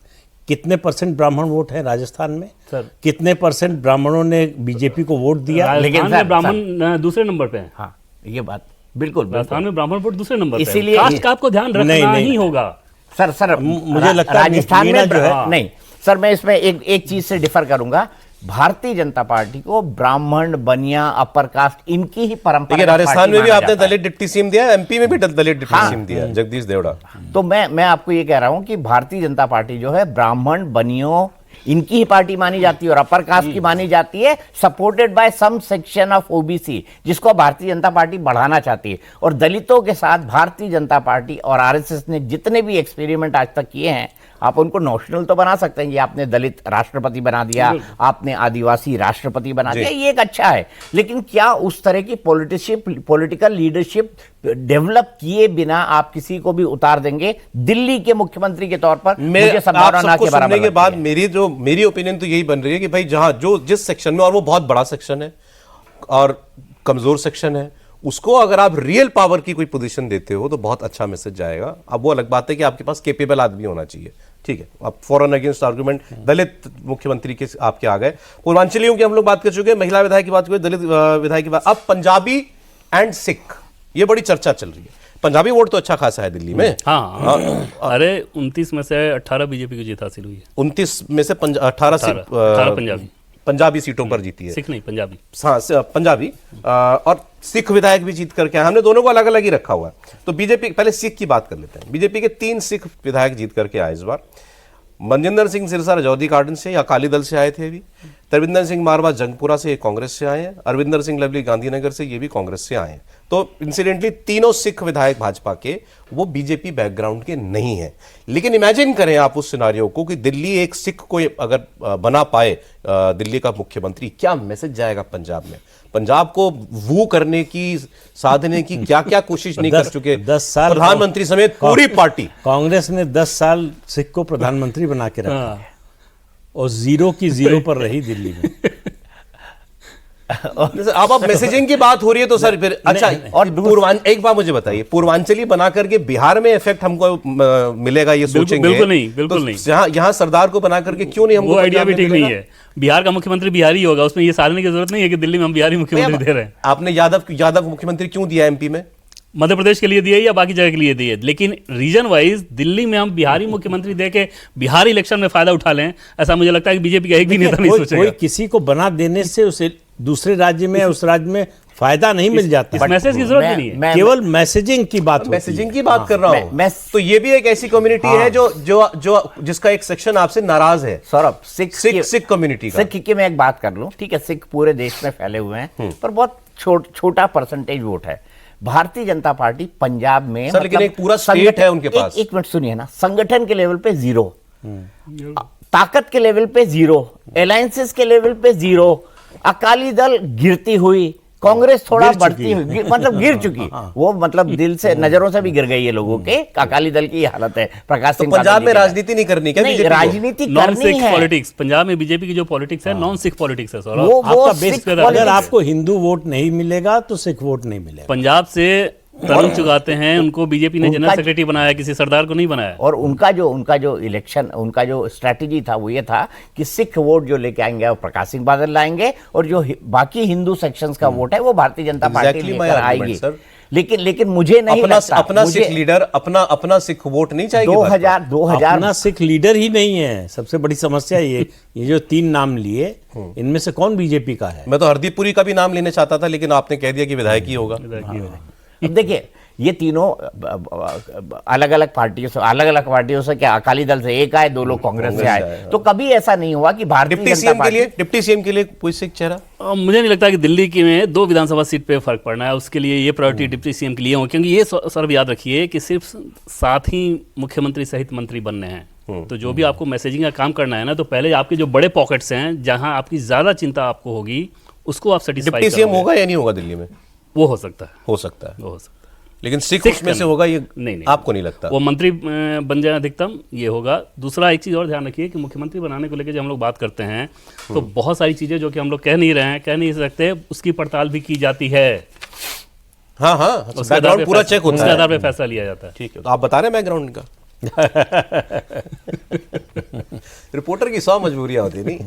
कितने परसेंट ब्राह्मण वोट हैं राजस्थान में?
सर,
कितने परसेंट ब्राह्मणों ने बीजेपी को वोट दिया?
लेकिन
राजस्थान में
सर-
ब्राह्मण दूसरे नंबर पे हैं।
हाँ, ये बात बिल्कुल
राजस्थान में ब्राह्मण वोट दूसरे नंबर पे है।
इसीलिए-
कास्ट का आपको ध्यान रखना
नहीं।
ही होगा।
सर
मुझे लगता है
राजस्थान
मीणा
में
जो है-
नहीं सर, मैं इसमें एक चीज से डिफर करूंगा। भारतीय जनता पार्टी को ब्राह्मण, बनिया, अपर कास्ट इनकी ही परंपरा।
देखिए राजस्थान में भी आपने दलित डिप्टी सीएम दिया, एमपी में भी दलित डिप्टी सीएम दिया, जगदीश देवड़ा।
तो मैं आपको ये कह रहा हूं कि भारतीय जनता पार्टी जो है ब्राह्मण, बनियों इनकी ही पार्टी मानी जाती है और अपर कास्ट की मानी जाती है, supported by some section of OBC, जिसको भारतीय जनता पार्टी बढ़ाना चाहती है। और दलितों के साथ भारतीय जनता पार्टी और आरएसएस ने जितने भी एक्सपेरिमेंट आज तक किए हैं, आप उनको नॉशनल तो बना सकते हैं, ये आपने दलित राष्ट्रपति बना दिया, आपने आदिवासी राष्ट्रपति बना दिया, ये एक अच्छा है। लेकिन क्या उस तरह की पॉलिटिकल लीडरशिप डेवलप किए बिना आप किसी को भी उतार देंगे दिल्ली के मुख्यमंत्री के तौर पर? मुझे
आप
संभावना ना
सबको
के बराबर
सुनने के
लगती
बाद
है।
मेरी ओपिनियन तो यही बन रही है कि भाई जहां जिस सेक्शन में, और वो बहुत बड़ा सेक्शन है और कमजोर सेक्शन है, उसको अगर आप रियल पावर की कोई पोजीशन देते हो तो बहुत अच्छा मैसेज जाएगा। अब वो अलग बात है कि आपके पास कैपेबल आदमी होना चाहिए, ठीक है। अब फॉर एंड अगेंस्ट आर्गुमेंट दलित मुख्यमंत्री के आपके आ गए, पूर्वांचलियों की हम लोग बात कर चुके हैं, महिला विधायक की बात हुई, दलित विधायक की बात। अब पंजाबी एंड सिख, ये बड़ी चर्चा चल रही है। पंजाबी वोट तो अच्छा खासा है दिल्ली में।
हाँ, अरे 29 में से 18 बीजेपी की जीत हासिल हुई है।
29 में से 18
18
पंजाबी सीटों पर जीती है।
सिख नहीं, पंजाबी।
हाँ, पंजाबी और सिख विधायक भी जीत करके आए। हमने दोनों को अलग अलग ही रखा हुआ है। तो बीजेपी, पहले सिख की बात कर लेते हैं। बीजेपी के 3 सिख विधायक जीत करके आए इस बार। मनजिंदर सिंह सिरसा रजौदी गार्डन से, अकाली दल से आए थे अभी। तरविंदर सिंह मारवा जंगपुरा से, कांग्रेस से आए हैं। अरविंदर सिंह लवली गांधीनगर से, ये भी कांग्रेस से आए हैं। तो इंसिडेंटली तीनों सिख विधायक भाजपा के वो बीजेपी बैकग्राउंड के नहीं है। लेकिन इमेजिन करें आप उस सिनारियो को कि दिल्ली एक सिख को अगर बना पाए दिल्ली का मुख्यमंत्री, क्या मैसेज जाएगा पंजाब में? पंजाब को वू करने की, साधने की क्या क्या कोशिश नहीं कर चुके
10 साल
प्रधानमंत्री समेत पूरी पार्टी।
कांग्रेस ने 10 साल सिख को प्रधानमंत्री बना के रखा है और 0 की 0 पर रही दिल्ली में।
अब मैसेजिंग की बात हो रही है तो सर फिर अच्छा, और एक बात मुझे बताइए, पूर्वांचली बना करके बिहार में इफेक्ट हमको मिलेगा ये सोचेंगे?
बिल्कुल नहीं।
यहाँ सरदार को बना करके क्यों नहीं हमको?
वो आइडिया भी ठीक नहीं है। बिहार का मुख्यमंत्री बिहारी होगा, उसमें ये साधने की जरूरत नहीं है कि दिल्ली में हम बिहारी मुख्यमंत्री दे रहे हैं।
आपने यादव मुख्यमंत्री क्यों दिया एमपी में?
मध्य प्रदेश के लिए दिए या बाकी जगह के लिए दिए, लेकिन रीजन वाइज दिल्ली में हम बिहारी मुख्यमंत्री दे के बिहार इलेक्शन में फायदा उठा लें, ऐसा मुझे लगता है कि बीजेपी का एक भी नेता नहीं सोचेगा।
कोई किसी को बना देने से उसे दूसरे राज्य में, उस राज्य में फायदा नहीं मिल जाता।
इस मैसेज की जरूरत भी नहीं है।
केवल मैसेजिंग की बात होती है।
मैसेजिंग की बात कर रहा हूं। तो ये भी एक ऐसी कम्युनिटी है जो जिसका एक सेक्शन आपसे नाराज है।
सौरभ,
सिख कम्युनिटी का।
सिख की मैं एक बात कर लूं, ठीक है, सिख पूरे देश में फैले हुए हैं पर बहुत छोटा परसेंटेज वोट है। भारतीय जनता पार्टी पंजाब में,
सर, लेकिन एक पूरा स्टेट है उनके पास।
एक मिनट सुनिए ना, संगठन के लेवल पे 0, ताकत के लेवल पे 0, अलायंसेस के लेवल पे 0, अकाली दल गिरती हुई, कांग्रेस थोड़ा बढ़ती हुई, मतलब गिर चुकी। वो मतलब दिल से, नजरों से भी गिर गई है लोगों के। अकाली दल की हालत है। प्रकाश सिंह
पंजाब में राजनीति नहीं करनी क्या?
नहीं, राजनीति
नॉन
करनी
सिख
है।
पॉलिटिक्स, पंजाब में बीजेपी की जो पॉलिटिक्स है नॉन सिख पॉलिटिक्स है सौरभ।
वो
आपका
सिख
बेस, अगर
politics-
आपको हिंदू वोट नहीं मिलेगा तो सिख वोट नहीं मिलेगा।
पंजाब से तरंग चुकाते हैं, उनको बीजेपी ने जनरल सेक्रेटरी बनाया, किसी सरदार को नहीं बनाया।
और उनका जो इलेक्शन, उनका जो स्ट्रैटेजी था वो ये था कि सिख वोट जो लेके आएंगे वो प्रकाश सिंह बादल लाएंगे और जो बाकी हिंदू सेक्शंस का वोट है वो भारतीय जनता पार्टी लेकर आएगी। लेकिन मुझे नहीं लगता
अपना सिख लीडर, अपना सिख वोट नहीं चाहिए।
2000
अपना सिख लीडर ही नहीं है, सबसे बड़ी समस्या ये जो 3 नाम लिए, इनमें से कौन बीजेपी का है?
मैं तो हरदीप पुरी का भी नाम लेने चाहता था, लेकिन आपने कह दिया कि विधायक ही होगा।
अब देखिए, ये तीनों अलग अलग पार्टियों से क्या, अकाली दल से एक आए, 2 लोग कांग्रेस से आए। तो कभी ऐसा नहीं हुआ कि Bharatiya Janata party
deputy CM के लिए कोई सिख चेहरा?
मुझे नहीं लगता कि दिल्ली की में 2 विधानसभा सीट पे फर्क पड़ना है, उसके लिए ये प्रायोरिटी डिप्टी सीएम के लिए हो, क्योंकि ये सर याद रखिए कि सिर्फ 7 ही मुख्यमंत्री सहित मंत्री बनने हैं। तो जो भी आपको मैसेजिंग का काम करना है ना, तो पहले आपके जो बड़े पॉकेट्स हैं, जहां आपकी ज्यादा चिंता आपको होगी, उसको आप सेटिस्फाई
डिप्टी सीएम होगा या नहीं होगा दिल्ली में?
वो हो सकता है,
हो सकता है।
वो हो सकता है।
लेकिन सिख उसमें से होगा, ये
नहीं
आपको नहीं लगता?
वो मंत्री बन जाए अधिकतम, ये होगा। दूसरा एक चीज़ और ध्यान रखिए कि मुख्यमंत्री बनाने को लेकर जब हम लोग बात करते हैं तो बहुत सारी चीज़ें जो कि हम लोग कह नहीं सकते, उसकी पड़ताल भी की जाती है।
हाँ,
उसके आधार
बैकग्राउंड
पे
पूरा
फैसला-
चेक होता
उसके
है।
आधार पे फैसला लिया जाता है।
ठीक है, तो आप बता रहे हैं बैकग्राउंड का। रिपोर्टर की 100 मजबूरियां होती नहीं।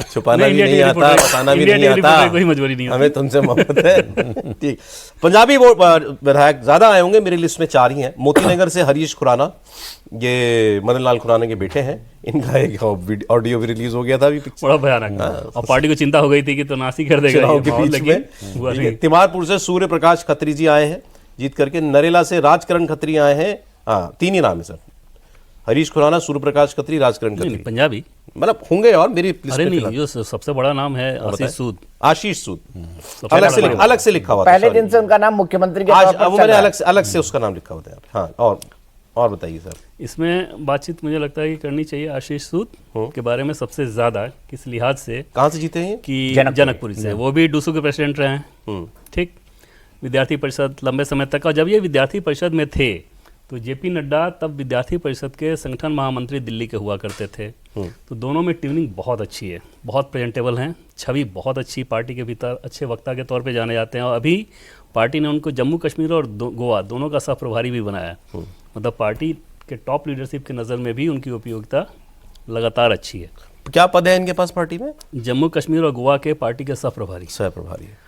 छुपाना भी
इंडिया
नहीं
टीवी
आता,
रिपोर्टर-
बताना भी
इंडिया
नहीं
टीवी
आता,
रिपोर्टर कोई मजबूरी नहीं होती।
हमें तुमसे मोहब्बत है। ठीक, पंजाबी वो विधायक ज्यादा आए होंगे, मेरी लिस्ट में 4 ही हैं। मोतीनगर से हरीश खुराना, ये मदन लाल खुराना के बेटे हैं। इनका एक ऑडियो भी रिलीज हो गया था अभी पिक्चर
बड़ा भयानक। और पार्टी को चिंता हो गई थी कि तो नासी कर देगा
चुनाव
ये
के
माहौल,
बीच
लेकिन
में।
हुआ
ठीक है,
नहीं।
तिमारपुर से सूर्य प्रकाश खत्री जी आए हैं जीत करके। नरेला से राजकरण खत्री आए हैं। हाँ, 3 ही नाम है सर, हरीश खुराना, सूर्य प्रकाश खत्री, राजकरण
नहीं,
खत्री।
पंजाबी।
मतलब होंगे और मेरी लिस्ट
अरे
में
नहीं,
फिलहाल।
जो सबसे बड़ा नाम है आशीष सूद।
आशीष सूद
सबसे
अलग से
बड़ा
अलग से लिखा हुआ था,
पहले
sorry।
दिन से उनका नाम मुख्यमंत्री के
आज
तौर पर
वो
चल
मैंने
रहा है।
अलग से उसका नाम लिखा होता है। हाँ, और बताइए सर।
इसमें बातचीत मुझे लगता है कि करनी चाहिए आशीष सूद के बारे में सबसे ज्यादा, किस लिहाज से
कहाँ से जीते हैं?
कि
जनकपुरी।
जनकपुरी से। वो भी डूसू के प्रेसिडेंट रहे हैं, ठीक, विद्यार्थी परिषद लंबे समय तक। और जब ये विद्यार्थी परिषद में थे तो जेपी नड्डा तब विद्यार्थी परिषद के संगठन महामंत्री दिल्ली के हुआ करते थे। तो दोनों में ट्यूनिंग बहुत अच्छी है, बहुत प्रेजेंटेबल हैं, छवि बहुत अच्छी, पार्टी के भीतर अच्छे वक्ता के तौर पे जाने जाते हैं। और अभी पार्टी ने उनको जम्मू कश्मीर और गोवा दोनों का सह प्रभारी भी बनाया। मतलब पार्टी के टॉप लीडरशिप की नज़र में भी उनकी उपयोगिता लगातार अच्छी है।
क्या पद है इनके पास पार्टी में?
जम्मू कश्मीर और गोवा के पार्टी के सह प्रभारी।
सह प्रभारी है।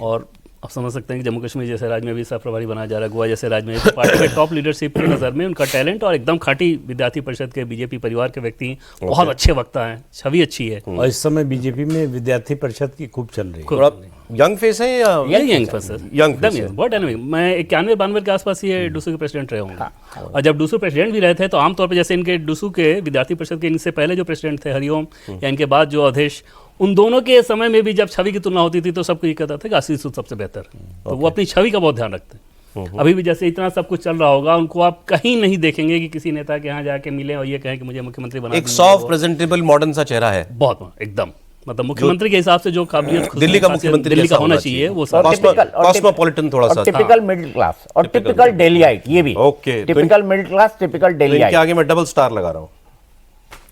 और आप समझ सकते हैं कि जम्मू कश्मीर जैसे राज्य में भी सह प्रभारी बनाया जा रहा है, गोवा जैसे राज्य में भी। पार्टी के टॉप लीडरशिप की नज़र में उनका टैलेंट और एकदम खाटी विद्यार्थी परिषद के बीजेपी परिवार के व्यक्ति, बहुत अच्छे वक्ता हैं, छवि अच्छी है।
और इस समय बीजेपी में विद्यार्थी परिषद की खूब चल रही है।
और आप यंग फेस है या
यही यंग फर्स्ट
Young
एकदम
face है।
young, बहुत डायनामिक। मैं 91-92 के आसपास ये डूसू के प्रेसिडेंट रहे होंगे। और जब डूसू प्रेसिडेंट भी रहे थे तो आमतौर पर जैसे इनके डूसू के विद्यार्थी परिषद के इनसे पहले जो प्रेसिडेंट थे हरिओम, या इनके बाद जो अवधेश, उन दोनों के समय में भी जब छवि की तुलना होती थी तो सबको ये कहता था कि आशीष सूद सबसे बेहतर है। तो वो अपनी छवि का बहुत ध्यान रखते हैं। अभी भी जैसे इतना सब कुछ चल रहा होगा, उनको आप कहीं नहीं देखेंगे कि किसी नेता के यहाँ जाके मिले और ये कहें कि मुझे मुख्यमंत्री बना
एक
दीजिए।
सॉफ्ट प्रेजेंटेबल मॉडर्न सा चेहरा है।
बहुत एकदम, मतलब मुख्यमंत्री के हिसाब से जो काबिलियत
दिल्ली का मुख्यमंत्री
दिल्ली का
जैसा
होना चाहिए वो सब।
कॉस्मोपॉलिटन थोड़ा सा था।
टिपिकल मिडिल क्लास और टिपिकल डेलीआइट, ये भी
okay,
typical middle class, typical
तो इनके
डेलीआइट।
आगे मैं डबल स्टार लगा रहा हूँ।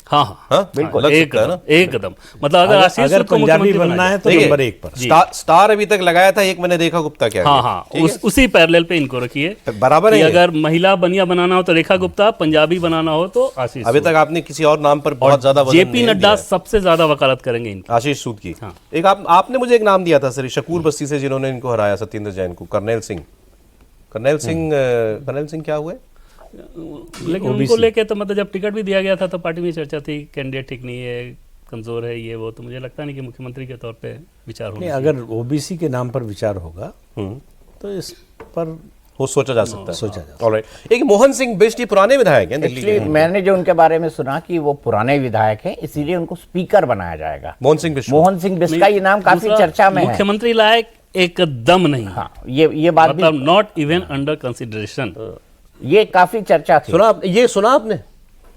हाँ हाँ
हाँ,
बिल्कुल।
लग
एक
सकता है ना।
कदम, एक कदम। मतलब अगर आशीष
अगर
सूद को
पंजाबी
मुख्यमंत्री
बनना
बनाया
है तो
देखिए,
नंबर 1 पर।
स्टार अभी तक लगाया था एक, मैंने रेखा गुप्ता क्या
हाँ हाँ, उसी पैरेलल पे इनको रखिए।
बराबर
कि
है ये।
अगर महिला बनिया बनाना हो तो रेखा गुप्ता, पंजाबी बनाना हो तो आशीष
अभी
सूद।
तक आपने किसी और नाम पर बहुत ज्यादा वजन
जेपी
नहीं
नड्डा
दिया है।
सबसे ज्यादा वकालत करेंगे इनकी।
आशीष सूद की।
हाँ।
एक आपने मुझे एक नाम दिया था सर, शकूर बस्ती से, जिन्होंने इनको हराया, सत्येंद्र जैन को। करनैल सिंह क्या हुए?
लेकिन उनको लेके तो मतलब जब टिकट भी दिया गया था तो पार्टी में चर्चा थी, कैंडिडेट ठीक नहीं है, कमजोर है, ये वो। तो मुझे लगता नहीं कि मुख्यमंत्री के तौर पे विचार होगा।
नहीं, अगर ओबीसी के नाम पर विचार होगा तो इस पर
वो सोचा जा सकता है।
सोचा जा
ऑलराइट। एक मोहन सिंह बिष्ट, ये पुराने विधायक हैं दिल्ली
एक्चुअली
के।
मैंने जो उनके बारे में सुना कि वो पुराने विधायक हैं, इसीलिए उनको स्पीकर बनाया जाएगा।
मोहन सिंह बिष्ट।
मोहन सिंह बिष्ट का ये नाम काफी
दूसरा,
चर्चा में है।
मुख्यमंत्री लायक एकदम नहीं।
हाँ, ये बात भी,
मतलब नॉट इवन अंडर कंसिडरेशन।
ये काफी चर्चा थी।
ये सुना आपने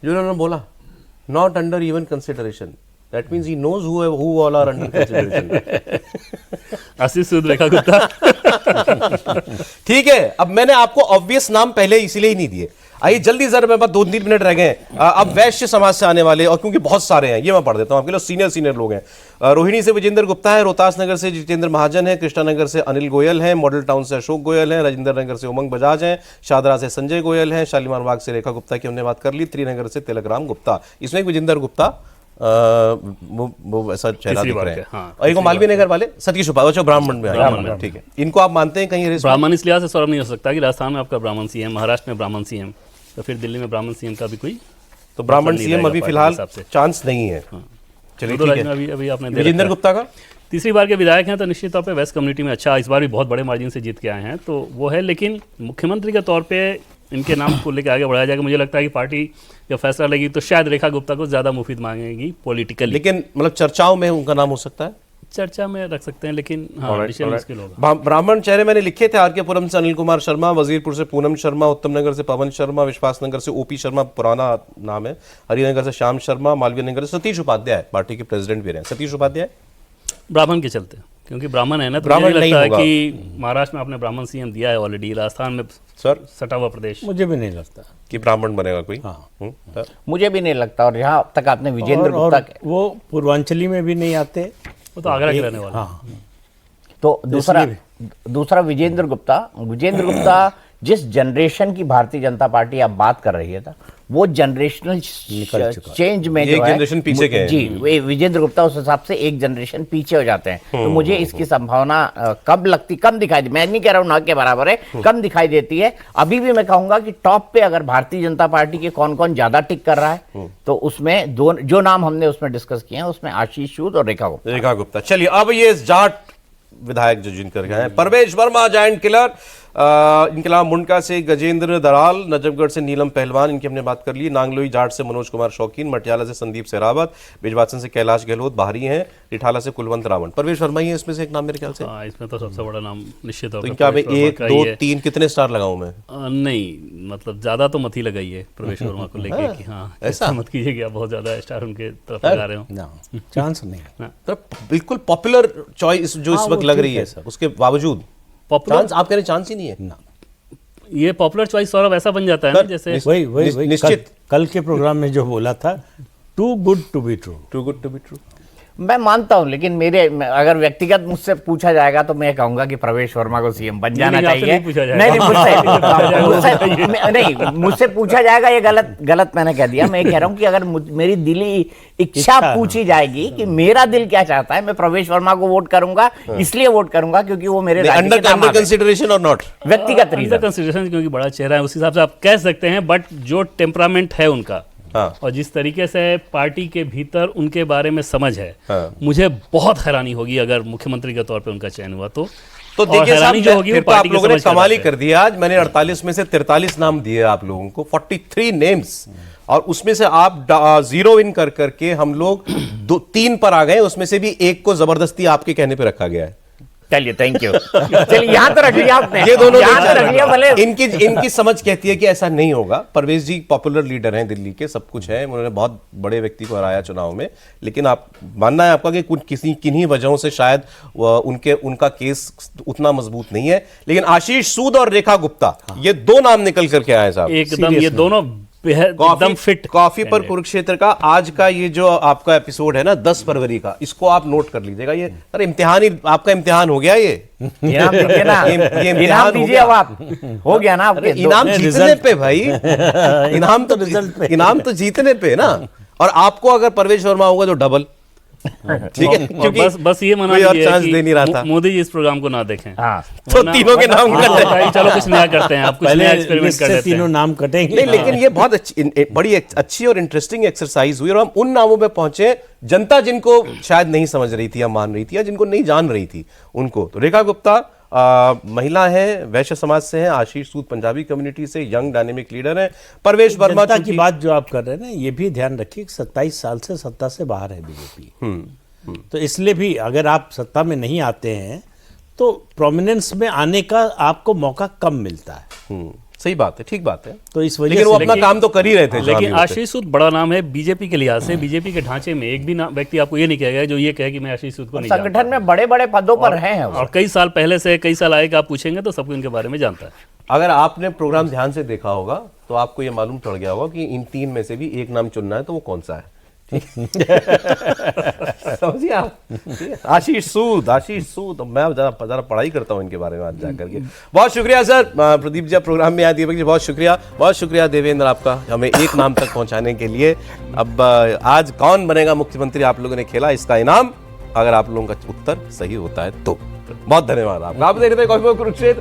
जो उन्होंने बोला? Not under even consideration, that means he knows who all are under consideration.
Ashish Sood, Rekha Gupta.
ठीक है, अब मैंने आपको ऑब्वियस नाम पहले इसीलिए ही नहीं दिए। आइए जल्दी जरा, मेरे पास 2-3 मिनट रह गए हैं। अब वैश्य समाज से आने वाले, और क्योंकि बहुत सारे हैं, ये मैं पढ़ देता हूँ आपके लिए। सीनियर लोग हैं। रोहिणी से विजेंद्र गुप्ता है, रोहतास नगर से जितेंद्र महाजन है, कृष्णा नगर से अनिल गोयल है, मॉडल टाउन से अशोक गोयल है, राजेंद्र नगर से उमंग बजाज हैं, शादरा से संजय गोयल है, शालीमार बाग से रेखा गुप्ता की हमने बात कर ली, त्रिनगर से तिलक राम गुप्ता। इसमें एक विजेंद्र गुप्ता वो ऐसा चेहरा दिख रहा है।
हाँ,
और एक मालवीय नगर वाले सतीश उपाध्याय, ब्राह्मण में आए। ठीक है, इनको आप मानते हैं कहीं रेस में?
ब्राह्मण इस लिहाज से सौरभ नहीं हो सकता कि राजस्थान में आपका ब्राह्मण सीएम, महाराष्ट्र में ब्राह्मण सीएम, तो फिर दिल्ली में ब्राह्मण सीएम का भी कोई
तो ब्राह्मण
नहीं
सीएम
रहेगा
अभी
पार्टी
फिलहाल
के हिसाब से।
चांस नहीं है। चलिए
दो
ठीक
राज्य में
है।
अभी आपने दे
विजेंद्र
रखा है।
गुप्ता का
तीसरी बार के विधायक हैं तो निश्चित तौर पे वेस्ट कम्युनिटी में अच्छा, इस बार भी बहुत बड़े मार्जिन से जीत के आए हैं तो वो है। लेकिन मुख्यमंत्री के तौर पे इनके नाम को लेकर आगे बढ़ाया जाएगा। मुझे लगता है कि पार्टी जब फैसला लेगी तो शायद रेखा गुप्ता को ज़्यादा मुफीद मांगेगी पॉलिटिकली।
लेकिन मतलब चर्चाओं में उनका नाम हो सकता है।
चर्चा में रख सकते हैं, लेकिन हाँ, डिसीजन मुश्किल होगा।
ब्राह्मण चेहरे मैंने लिखे थे। आर के पुरम से अनिल कुमार शर्मा, वजीरपुर से पूनम शर्मा, उत्तम नगर से पवन शर्मा, विश्वास नगर से ओपी शर्मा, पुराना नाम है, हरिनगर से श्याम शर्मा, मालवीय नगर से सतीश उपाध्याय, पार्टी के प्रेसिडेंट भी रहे। सतीश उपाध्याय
ब्राह्मण के चलते, क्योंकि ब्राह्मण है ना, तो
ब्राह्मण
मुझे
नहीं
लगता है
होगा।
कि महाराष्ट्र में आपने ब्राह्मण सीएम दिया है ऑलरेडी, राजस्थान में
सर
सटा हुआ प्रदेश।
मुझे भी नहीं लगता।
कि ब्राह्मण बनेगा कोई।
हाँ।
सर?
मुझे भी नहीं लगता। और जहाँ तक आपने विजेंद्र गुप्ता
और वो पूर्वांचली में भी नहीं आते।
वो तो आगरा के रहने वाले हैं।
हाँ,
तो दूसरा विजेंद्र गुप्ता जिस जनरेशन की भारतीय जनता पार्टी आप बात कर रही है था, वो जनरेशनल चेंज में जो
एक
है
जनरेशन पीछे के हैं।
जी, वे विजेंद्र गुप्ता उस हिसाब से एक जनरेशन पीछे हो जाते हैं। तो मुझे इसकी संभावना कम दिखाई दी। मैं नहीं कह रहा हूँ ना के बराबर है, कम दिखाई देती है। अभी भी मैं कहूंगा कि टॉप पे अगर भारतीय जनता पार्टी के कौन कौन ज्यादा टिक कर रहा है, तो उसमें जो नाम हमने उसमें डिस्कस किए हैं, उसमें आशीष सूद और रेखा गुप्ता।
चलिए, अब ये जाट विधायक जो जिनकर गए हैं, परवेश वर्मा जायंट किलर, इनके अलावा मुंडका से गजेंद्र दराल, नजफगढ़ से नीलम पहलवान, इनकी हमने बात कर ली। नांगलोई जाट से मनोज कुमार शौकीन, मटियाला से संदीप सहरावत, बिजवासन से कैलाश गहलोत बाहरी हैं, रिठाला से कुलवंत रावण। परवेश वर्मा ही है इसमें से एक नाम मेरे ख्याल से।
हाँ, इसमें तो सबसे बड़ा नाम निश्चित
तो
तौर
इनका
पर
मैं
प्रवेश वर्मा
1
का
2
ही है।
3 कितने स्टार लगाऊं मैं?
नहीं, मतलब ज्यादा तो मत ही लगाइए प्रवेश वर्मा को लेके कि हाँ,
ऐसा?
मत कीजिए कि आप बहुत ज्यादा स्टार उनके तरफ लगा रहे हो।
ना चांस नहीं है।
तो बिल्कुल पॉपुलर चॉइस जो इस
हाँ,
वक्त
वो
लग
ठीक
रही
है
है,
सर।
उसके बावजूद
पॉपुलर
चांस, आप कह रहे चांस ही नहीं है
ना
ये पॉपुलर चॉइस सौरभ ऐसा बन जाता है ना,
सर,
जैसे
वही
निश्चित।
कल के प्रोग्राम में जो बोला था, too good to be true.
Too good to be true.
मैं मानता हूं, लेकिन अगर व्यक्तिगत मुझसे पूछा जाएगा तो मैं कहूंगा कि प्रवेश वर्मा को सीएम बन जाना
नहीं, आपसे
चाहिए।
नहीं पूछा जाएगा।
मुझसे पूछा जाएगा, ये गलत मैंने कह दिया। मैं कह रहा हूं कि अगर मेरी दिली इच्छा पूछी जाएगी कि मेरा दिल क्या चाहता है, मैं प्रवेश वर्मा को वोट करूंगा। इसलिए वोट करूंगा क्योंकि वो मेरे राज्य के दामाद
अंडर
हैं।
कंसिडरेशन और नॉट
व्यक्तिगत
अंडर
रीजन।
कंसिडरेशन, क्योंकि बड़ा चेहरा है उस हिसाब से आप कह सकते हैं, बट जो टेम्परामेंट है उनका,
हाँ।
और जिस तरीके से पार्टी के भीतर उनके बारे में समझ है,
हाँ।
मुझे बहुत हैरानी होगी अगर मुख्यमंत्री के तौर पे उनका चयन हुआ तो।
तो
और
देखिए साहब,
हैरानी जो होगी वो
फिर तो आप
पार्टी के
लोगों ने
समझ के
कमाल ही
बात है।
कर दिया। आज मैंने 48 में से 43 नाम दिए आप लोगों को, 43 नेम्स, और उसमें से आप 0 इन कर करके हम लोग 3 पर आ गए। उसमें से भी एक को जबरदस्ती आपके कहने पे रखा गया है।
चलिए, थैंक यू। चलिए, यहां तो रख लिया आपने,
ये दोनों
यहां तो रख लिया। भले
इनकी समझ कहती है कि ऐसा नहीं होगा। परवेश जी पॉपुलर लीडर हैं दिल्ली के, सब कुछ है, उन्होंने बहुत बड़े व्यक्ति को हराया चुनाव में, लेकिन आप मानना है आपका कि किन्हीं वजहों से शायद उनका केस उतना मजबूत नहीं है। लेकिन आशीष सूद और रेखा गुप्ता, ये 2 नाम निकल करके आए साहब।
एकदम ये दोनों एकदम फिट।
कॉफी पर कुरुक्षेत्र का आज का ये जो आपका एपिसोड है ना, 10 फरवरी का, इसको आप नोट कर लीजिएगा। ये अरे इम्तिहान ही, आपका इम्तिहान हो गया ये।
इनाम दीजिए ना,
ये इम्तिहान
इनाम
हो
दीजिए।
गया।
अब आप हो गया ना आपके
इनाम जीतने पे भाई, इनाम तो जीतने पे ना। और आपको अगर परवेश वर्मा होगा तो डबल, ठीक है,
और
क्योंकि
बस ये मना
कोई और
लीजिए
चांस
कि
दे नहीं रहा था।
मोदी जी इस प्रोग्राम को ना देखें।
हाँ,
तो तीनों के नाम
हाँ,
कट
भाई, चलो कुछ नया करते हैं, आप कुछ
पहले
नया एक्सपेरिमेंट कर
इससे
लेते
तीनों
हैं।
नाम कटेंगे।
नहीं, लेकिन ये बहुत बड़ी अच्छी और इंटरेस्टिंग एक्सरसाइज हुई, और हम उन नामों पे पहुंचे जनता जिनको शायद नहीं समझ रही थी या मान रही थी, या जिनको नहीं जान रही थी उनको। तो रेखा गुप्ता महिला है, वैश्य समाज से हैं। आशीष सूद पंजाबी कम्युनिटी से, यंग डायनेमिक लीडर हैं। परवेश वर्मा
जनता की बात जो आप कर रहे हैं ना, ये भी ध्यान रखिए कि 27 साल से सत्ता से बाहर है बीजेपी। तो इसलिए भी अगर आप सत्ता में नहीं आते हैं तो प्रोमिनेंस में आने का आपको मौका कम मिलता है।
सही बात है, ठीक बात है।
तो इस वजह
लेकिन वो
से
अपना काम तो कर ही रहे थे। जहाँ भी
लेकिन
होते।
आशीष सूद बड़ा नाम है बीजेपी के लिहाज से। बीजेपी के ढांचे में एक भी व्यक्ति आपको ये नहीं कहेगा जो ये कहे कि मैं आशीष सूद को नहीं जानता।
संगठन में बड़े बड़े पदों पर हैं वो।
और कई साल पहले से, कई साल आए कि आप पूछेंगे तो सबको इनके बारे में जानता है।
अगर आपने प्रोग्राम ध्यान से देखा होगा तो आपको ये मालूम चल गया होगा कि इन 3 में से भी एक नाम चुनना है, तो वो कौन सा है। समझिए आप। आशीष सूद मैं जरा पढ़ाई करता हूँ इनके बारे में आज जाकर के। बहुत शुक्रिया सर, प्रदीप जी प्रोग्राम में आए, दीपक जी बहुत शुक्रिया देवेंद्र आपका, हमें एक नाम तक पहुंचाने के लिए। अब आज कौन बनेगा मुख्यमंत्री आप लोगों ने खेला, इसका इनाम अगर आप लोगों का उत्तर सही होता है तो। बहुत धन्यवाद आपका। आप देख रहे थे कॉफी पर कुरुक्षेत्र।